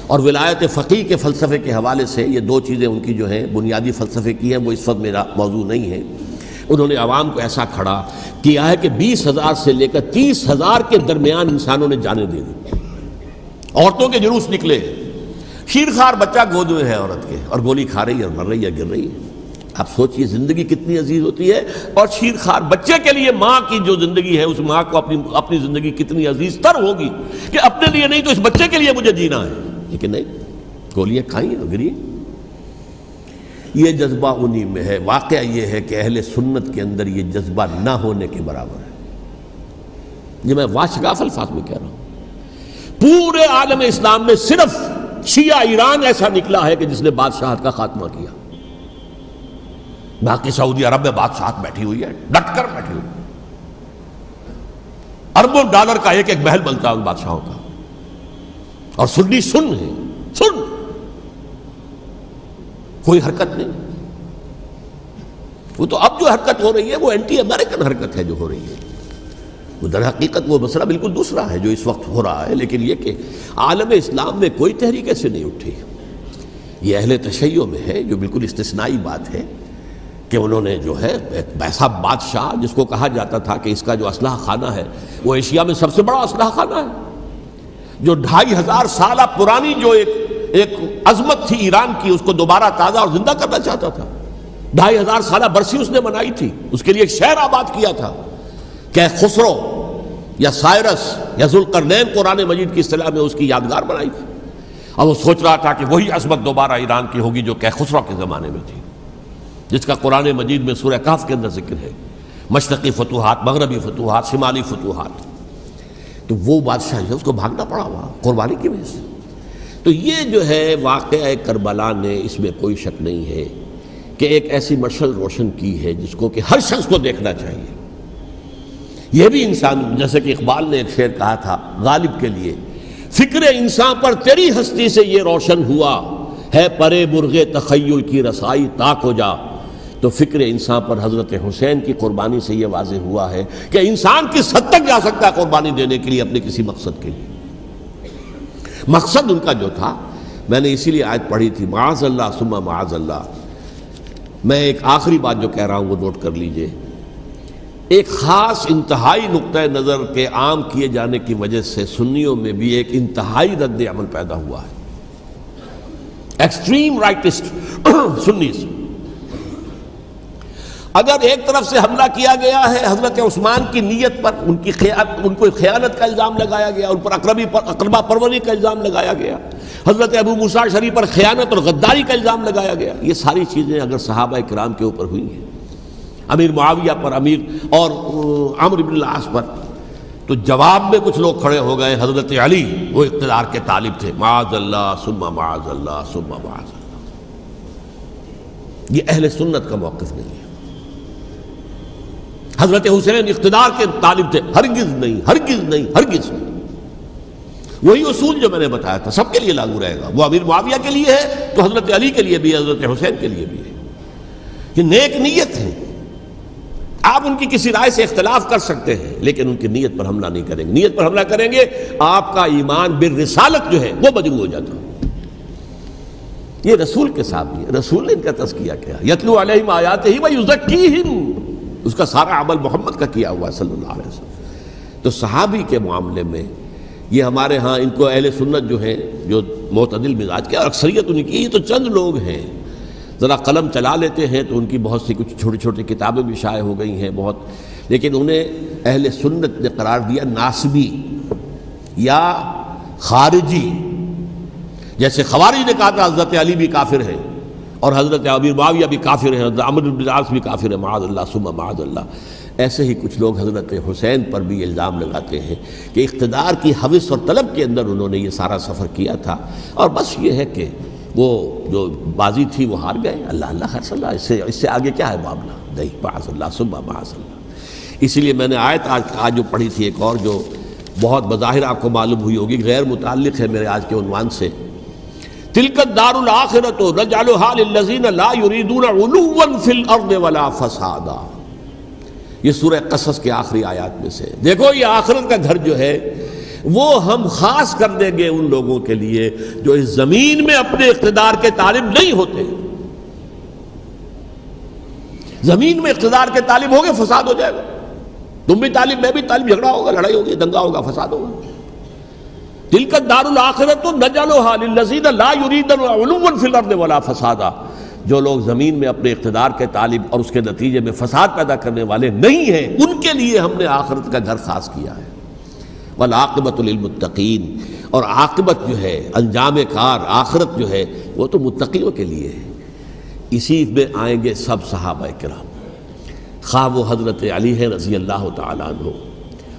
اور ولایت فقیہ کے فلسفے کے حوالے سے یہ دو چیزیں ان کی جو ہیں بنیادی فلسفے کی ہیں، وہ اس وقت میرا موضوع نہیں ہے۔ انہوں نے عوام کو ایسا کھڑا کیا ہے کہ 20,000 سے لے کر 30,000 کے درمیان انسانوں نے جانیں دے دی، عورتوں کے جلوس نکلے، شیرخوار بچہ گود میں ہے عورت کے اور گولی کھا رہی ہے اور مر رہی ہے، گر رہی ہے۔ آپ سوچئے زندگی کتنی عزیز ہوتی ہے، اور شیرخوار بچے کے لیے ماں کی جو زندگی ہے، اس ماں کو اپنی زندگی کتنی عزیز تر ہوگی کہ اپنے لیے نہیں تو اس بچے کے لیے مجھے جینا ہے، لیکن نہیں، گولیاں کھائیں اور گری۔ یہ جذبہ انہی میں ہے۔ واقعہ یہ ہے کہ اہل سنت کے اندر یہ جذبہ نہ ہونے کے برابر ہے۔ یہ میں واشگاف الفاظ میں کہہ رہا ہوں۔ پورے عالم اسلام میں صرف شیعہ ایران ایسا نکلا ہے کہ جس نے بادشاہت کا خاتمہ کیا، باقی سعودی عرب میں بادشاہت بیٹھی ہوئی ہے، ڈٹ کر بیٹھی ہوئی، اربوں ڈالر کا ایک ایک محل بنتا ہے ان بادشاہوں کا، اور سنی سن ہے، سن، کوئی حرکت نہیں۔ وہ تو اب جو حرکت ہو رہی ہے وہ اینٹی امریکن حرکت ہے جو ہو رہی ہے، وہ در حقیقت وہ مسئلہ بالکل دوسرا ہے جو اس وقت ہو رہا ہے، لیکن یہ کہ عالم اسلام میں کوئی تحریک ایسے نہیں اٹھی۔ یہ اہل تشیع میں ہے جو بالکل استثنائی بات ہے کہ انہوں نے جو ہے ایک ایسا بادشاہ جس کو کہا جاتا تھا کہ اس کا جو اسلحہ خانہ ہے وہ ایشیا میں سب سے بڑا اسلحہ خانہ ہے، جو 2500 سالہ پرانی جو ایک عظمت تھی ایران کی، اس کو دوبارہ تازہ اور زندہ کرنا چاہتا تھا۔ 2500 سالہ برسی اس نے منائی تھی، اس کے لیے ایک شہر آباد کیا تھا کہ خسرو یا سائرس یا ذوالقرنین قرآن مجید کی اصطلاح میں اس کی یادگار بنائی تھی، اور وہ سوچ رہا تھا کہ وہی عظمت دوبارہ ایران کی ہوگی جو کہ خسرو کے زمانے میں تھی، جس کا قرآن مجید میں سورہ کہف کے اندر ذکر ہے، مشرقی فتوحات، مغربی فتوحات، شمالی فتوحات۔ تو وہ بادشاہ ہے، اس کو بھاگنا پڑا وہاں قربانی کی وجہ سے۔ تو یہ جو ہے واقعہ کربلا نے، اس میں کوئی شک نہیں ہے کہ ایک ایسی مشعل روشن کی ہے جس کو کہ ہر شخص کو دیکھنا چاہیے۔ یہ بھی انسان، جیسے کہ اقبال نے ایک شعر کہا تھا غالب کے لیے، فکر انسان پر تیری ہستی سے یہ روشن ہوا ہے، پرے مرغ تخیل کی رسائی تاک ہو جا۔ تو فکر انسان پر حضرت حسین کی قربانی سے یہ واضح ہوا ہے کہ انسان کس حد تک جا سکتا ہے قربانی دینے کے لیے اپنے کسی مقصد کے لیے۔ مقصد ان کا جو تھا، میں نے اسی لیے آیت پڑھی تھی، معاذ اللہ ثم معاذ اللہ۔ میں ایک آخری بات جو کہہ رہا ہوں وہ نوٹ کر لیجئے، ایک خاص انتہائی نقطۂ نظر کے عام کیے جانے کی وجہ سے سنیوں میں بھی ایک انتہائی رد عمل پیدا ہوا ہے، ایکسٹریم رائٹسٹ سنیز۔ اگر ایک طرف سے حملہ کیا گیا ہے حضرت عثمان کی نیت پر، ان کو خیانت کا الزام لگایا گیا، ان پر اقربا پروری کا الزام لگایا گیا، حضرت ابو موسیٰ اشعری پر خیانت اور غداری کا الزام لگایا گیا، یہ ساری چیزیں اگر صحابہ کرام کے اوپر ہوئی ہیں، امیر معاویہ پر، امیر اور عمرو بن العاص پر، تو جواب میں کچھ لوگ کھڑے ہو گئے، حضرت علی وہ اقتدار کے طالب تھے، معاذ اللہ ثم معاذ اللہ ثم معاذ اللہ۔ یہ اہل سنت کا موقف نہیں ہے۔ حضرت حسین اقتدار کے طالب تھے، ہرگز نہیں، ہرگز نہیں، ہرگز نہیں۔ وہی اصول جو میں نے بتایا تھا سب کے لیے لاگو رہے گا، وہ امیر معاویہ کے لیے ہے تو حضرت علی کے لیے بھی ہے، حضرت حسین کے لیے بھی ہے۔ یہ نیک نیت ہے، آپ ان کی کسی رائے سے اختلاف کر سکتے ہیں لیکن ان کی نیت پر حملہ نہیں کریں گے۔ نیت پر حملہ کریں گے آپ کا ایمان بالرسالت جو ہے وہ بدبو ہو جاتا ہے۔ یہ رسول کے ساتھ بھی ہے، رسول نے ان کا تزکیہ کیا، یتلو علیہم آیاتہ ویزکیہم، اس کا سارا عمل محمد کا کیا ہوا ہے صلی اللہ علیہ وسلم۔ تو صحابی کے معاملے میں یہ ہمارے ہاں ان کو اہل سنت جو ہیں جو معتدل مزاج کے، اور اکثریت ان کی، یہ تو چند لوگ ہیں، ذرا قلم چلا لیتے ہیں تو ان کی بہت سی کچھ چھوٹی چھوٹی کتابیں بھی شائع ہو گئی ہیں بہت، لیکن انہیں اہل سنت نے قرار دیا ناسبی یا خارجی۔ جیسے خوارج نے کہا تھا حضرت علی بھی کافر ہے اور حضرت امیر معاویہ بھی کافر ہے، حضرت عمرو بن العاص بھی کافر ہے، معاذ اللہ ثم معاذ اللہ۔ ایسے ہی کچھ لوگ حضرت حسین پر بھی الزام لگاتے ہیں کہ اقتدار کی ہوس اور طلب کے اندر انہوں نے یہ سارا سفر کیا تھا، اور بس یہ ہے کہ وہ جو بازی تھی وہ ہار گئے، اللہ اللہ خیر صلی اللہ، اس سے آگے کیا ہے معاملہ؟ نہیں، معاذ اللہ ثم معاذ اللہ۔ اسی لیے میں نے آیت آج جو پڑھی تھی ایک اور جو بہت بظاہر آپ کو معلوم ہوئی ہوگی، غیر متعلق ہے میرے آج کے عنوان سے، تلک الدار الآخرۃ نجعلها للذین لا یریدون علوا فی الارض ولا فسادا۔ یہ سورہ قصص کے آخری آیات میں سے، دیکھو یہ آخرت کا گھر جو ہے وہ ہم خاص کر دیں گے ان لوگوں کے لیے جو اس زمین میں اپنے اقتدار کے طالب نہیں ہوتے. زمین میں اقتدار کے طالب ہو گے فساد ہو جائے گا. تم بھی طالب میں بھی طالب، جھگڑا ہوگا، لڑائی ہوگی، دنگا ہوگا، فساد ہوگا. تلک الدار الآخرۃ نجعلھا للذین لا یریدون علوا فی الارض ولا فسادا. جو لوگ زمین میں اپنے اقتدار کے طالب اور اس کے نتیجے میں فساد پیدا کرنے والے نہیں ہیں، ان کے لیے ہم نے آخرت کا گھر خاص کیا ہے. والعاقبۃ للمتقین، اور عاقبت جو ہے، انجام کار، آخرت جو ہے وہ تو متقیوں کے لیے ہے. اسی میں آئیں گے سب صحابہ کرام، خواہ وہ حضرت علی ہیں رضی اللہ تعالیٰ عنہ،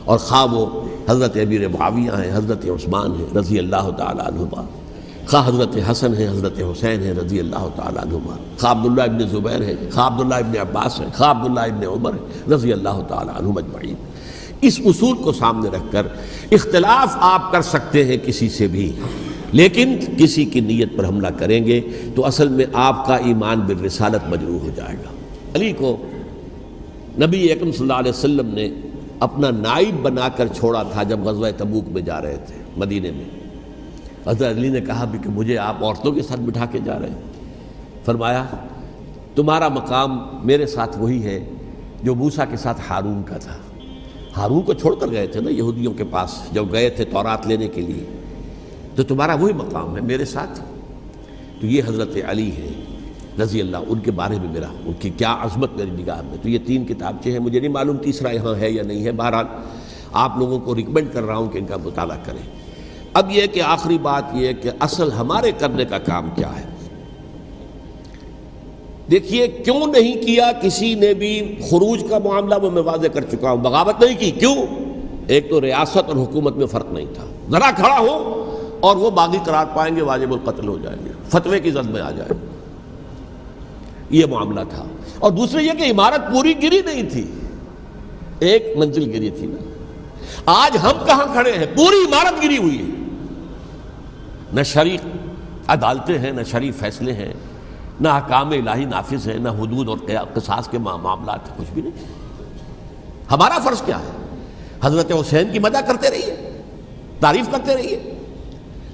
اور خواہ وہ حضرت امیر معاویہ ہیں، حضرت عثمان ہیں رضی اللہ تعالیٰ عنہما، خواہ حضرت حسن ہیں، حضرت حسین ہیں رضی اللہ تعالیٰ عنہما، خواہ عبداللہ ابن زبیر ہیں، خواہ عبداللہ ابن عباس ہیں، خواہ عبداللہ ابن عمر ہیں رضی اللہ تعالیٰ عنہم اجمعین. اس اصول کو سامنے رکھ کر اختلاف آپ کر سکتے ہیں کسی سے بھی، لیکن کسی کی نیت پر حملہ کریں گے تو اصل میں آپ کا ایمان بالرسالت مجروح ہو جائے گا. علی کو نبی اکرم صلی اللہ علیہ وسلم نے اپنا نائب بنا کر چھوڑا تھا جب غزوہ تبوک میں جا رہے تھے مدینے میں. حضرت علی نے کہا بھی کہ مجھے آپ عورتوں کے ساتھ بٹھا کے جا رہے ہیں. فرمایا تمہارا مقام میرے ساتھ وہی ہے جو موسیٰ کے ساتھ ہارون کا تھا. ہارون کو چھوڑ کر گئے تھے نا یہودیوں کے پاس جب گئے تھے تورات لینے کے لیے، تو تمہارا وہی مقام ہے میرے ساتھ. تو یہ حضرت علی ہے رضی اللہ، ان کے بارے میں میرا، ان کی کیا عظمت میری نگاہ میں. تو یہ 3 کتابچے ہیں، مجھے نہیں معلوم تیسرا یہاں ہے یا نہیں ہے. بہرحال آپ لوگوں کو ریکمینڈ کر رہا ہوں کہ ان کا مطالعہ کریں. اب یہ کہ آخری بات یہ کہ اصل ہمارے کرنے کا کام کیا ہے. دیکھیے کیوں نہیں کیا کسی نے بھی خروج کا معاملہ، وہ میں واضح کر چکا ہوں. بغاوت نہیں کی، کیوں؟ ایک تو ریاست اور حکومت میں فرق نہیں تھا. ذرا کھڑا ہو اور وہ باغی قرار پائیں گے، واجب القتل ہو جائیں گے، فتوے کی زد میں آ جائے. یہ معاملہ تھا. اور دوسرے یہ کہ عمارت پوری گری نہیں تھی، ایک منزل گری تھی نا. آج ہم کہاں کھڑے ہیں؟ پوری عمارت گری ہوئی ہے. نہ شرعی عدالتیں ہیں، نہ شرعی فیصلے ہیں، نہ احکام الہی نافذ ہیں، نہ حدود اور قصاص کے معاملات، کچھ بھی نہیں. ہمارا فرض کیا ہے؟ حضرت حسین کی مدح کرتے رہیے، تعریف کرتے رہیے،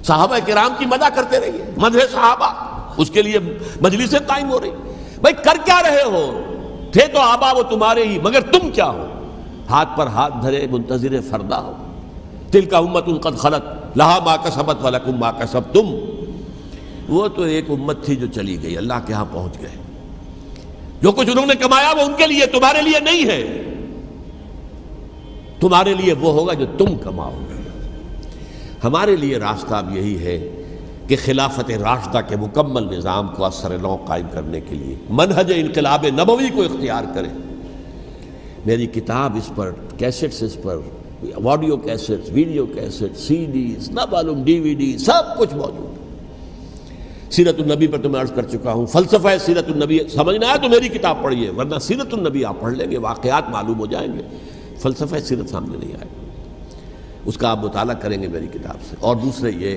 صحابہ کرام کی مدح کرتے رہیے، مدح صحابہ، اس کے لیے مجلسیں قائم ہو رہی. بھائی کر کیا رہے ہو؟ تھے تو آبا وہ تمہارے ہی، مگر تم کیا ہو؟ ہاتھ پر ہاتھ دھرے منتظر فردا ہو. تلک امۃ قد خلت لہا ما کسبت ولکم ما کسبتم. وہ تو ایک امت تھی جو چلی گئی، اللہ کے ہاں پہنچ گئے. جو کچھ انہوں نے کمایا وہ ان کے لیے، تمہارے لیے نہیں ہے. تمہارے لیے وہ ہوگا جو تم کماؤ گے. ہمارے لیے راستہ اب یہی ہے کہ خلافت راشدہ کے مکمل نظام کو اثر نو قائم کرنے کے لیے منہج انقلاب نبوی کو اختیار کریں. میری کتاب اس پر، کیسٹس اس پر، آڈیو کیسٹس، ویڈیو کیسٹ، سی ڈیز، نہ معلوم ڈی وی ڈی، سب کچھ موجود. سیرت النبی پر تو میں عرض کر چکا ہوں. فلسفہ سیرت النبی سمجھنا ہے تو میری کتاب پڑھیے، ورنہ سیرت النبی آپ پڑھ لیں گے، واقعات معلوم ہو جائیں گے، فلسفہ سیرت سامنے نہیں آئے. اس کا آپ مطالعہ کریں گے میری کتاب سے. اور دوسرے یہ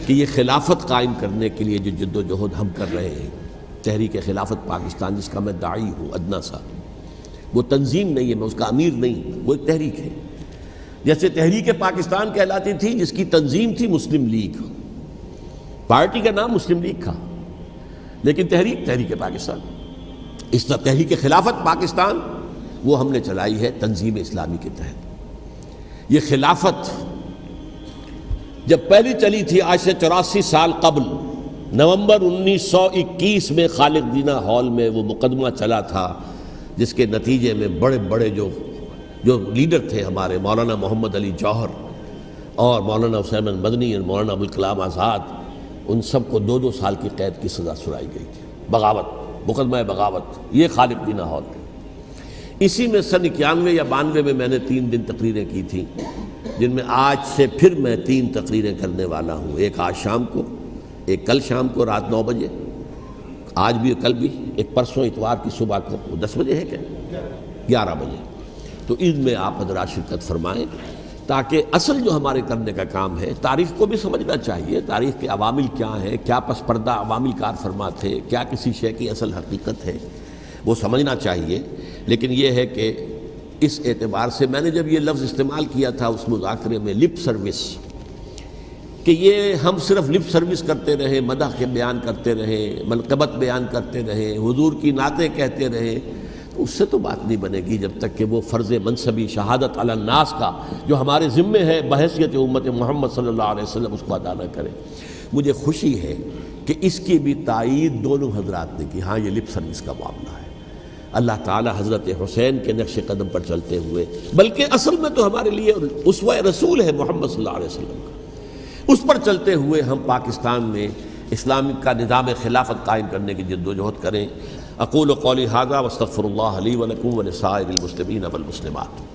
کہ یہ خلافت قائم کرنے کے لیے جو جد و جہد ہم کر رہے ہیں، تحریک خلافت پاکستان جس کا میں داعی ہوں ادنا سا، وہ تنظیم نہیں ہے، میں اس کا امیر نہیں، وہ ایک تحریک ہے. جیسے تحریک پاکستان کہلاتی تھی جس کی تنظیم تھی مسلم لیگ، پارٹی کا نام مسلم لیگ تھا، لیکن تحریک پاکستان. اس طرح تحریک خلافت پاکستان وہ ہم نے چلائی ہے تنظیم اسلامی کے تحت. یہ خلافت جب پہلی چلی تھی آج سے 84 سال قبل، نومبر 1921 میں خالد دینہ ہال میں وہ مقدمہ چلا تھا، جس کے نتیجے میں بڑے بڑے جو لیڈر تھے ہمارے، مولانا محمد علی جوہر اور مولانا حسین مدنی اور مولانا ابوالکلام آزاد، ان سب کو 2 سال کی قید کی سزا سنائی گئی تھی. بغاوت، مقدمہ بغاوت، یہ خالد دینہ ہال. اسی میں سن 91 یا 92 میں نے 3 دن تقریریں کی تھیں، جن میں آج سے پھر میں 3 تقریریں کرنے والا ہوں. ایک آج شام کو، ایک کل شام کو رات 9 بجے، آج بھی کل بھی، ایک پرسوں اتوار کی صبح کو 10 بجے ہے کیا 11 بجے. تو ان میں آپ حضرات شرکت فرمائیں تاکہ اصل جو ہمارے کرنے کا کام ہے، تاریخ کو بھی سمجھنا چاہیے، تاریخ کے عوامل کیا ہیں، کیا پس پردہ عوامل کار فرما تھے، کیا کسی شے کی اصل حقیقت ہے، وہ سمجھنا چاہیے. لیکن یہ ہے کہ اس اعتبار سے میں نے جب یہ لفظ استعمال کیا تھا اس مذاکرے میں لپ سروس، کہ یہ ہم صرف لپ سروس کرتے رہے، مدح کے بیان کرتے رہے، منقبت بیان کرتے رہے، حضور کی نعتیں کہتے رہے، تو اس سے تو بات نہیں بنے گی جب تک کہ وہ فرض منصبی شہادت علی الناس کا جو ہمارے ذمے ہے بحیثیت امت محمد صلی اللہ علیہ وسلم اس کو ادا نہ کرے۔ مجھے خوشی ہے کہ اس کی بھی تائید دونوں حضرات نے کی، ہاں یہ لپ سروس کا معاملہ ہے۔ اللہ تعالی حضرت حسین کے نقش قدم پر چلتے ہوئے، بلکہ اصل میں تو ہمارے لیے اسوہ رسول ہے محمد صلی اللہ علیہ وسلم کا، اس پر چلتے ہوئے ہم پاکستان میں اسلام کا نظام خلافت قائم کرنے کی جد و جہد کریں۔ اقول قولی ھذا واستغفر اللہ لی ولکم ولسائر المسلمین والمسلمات۔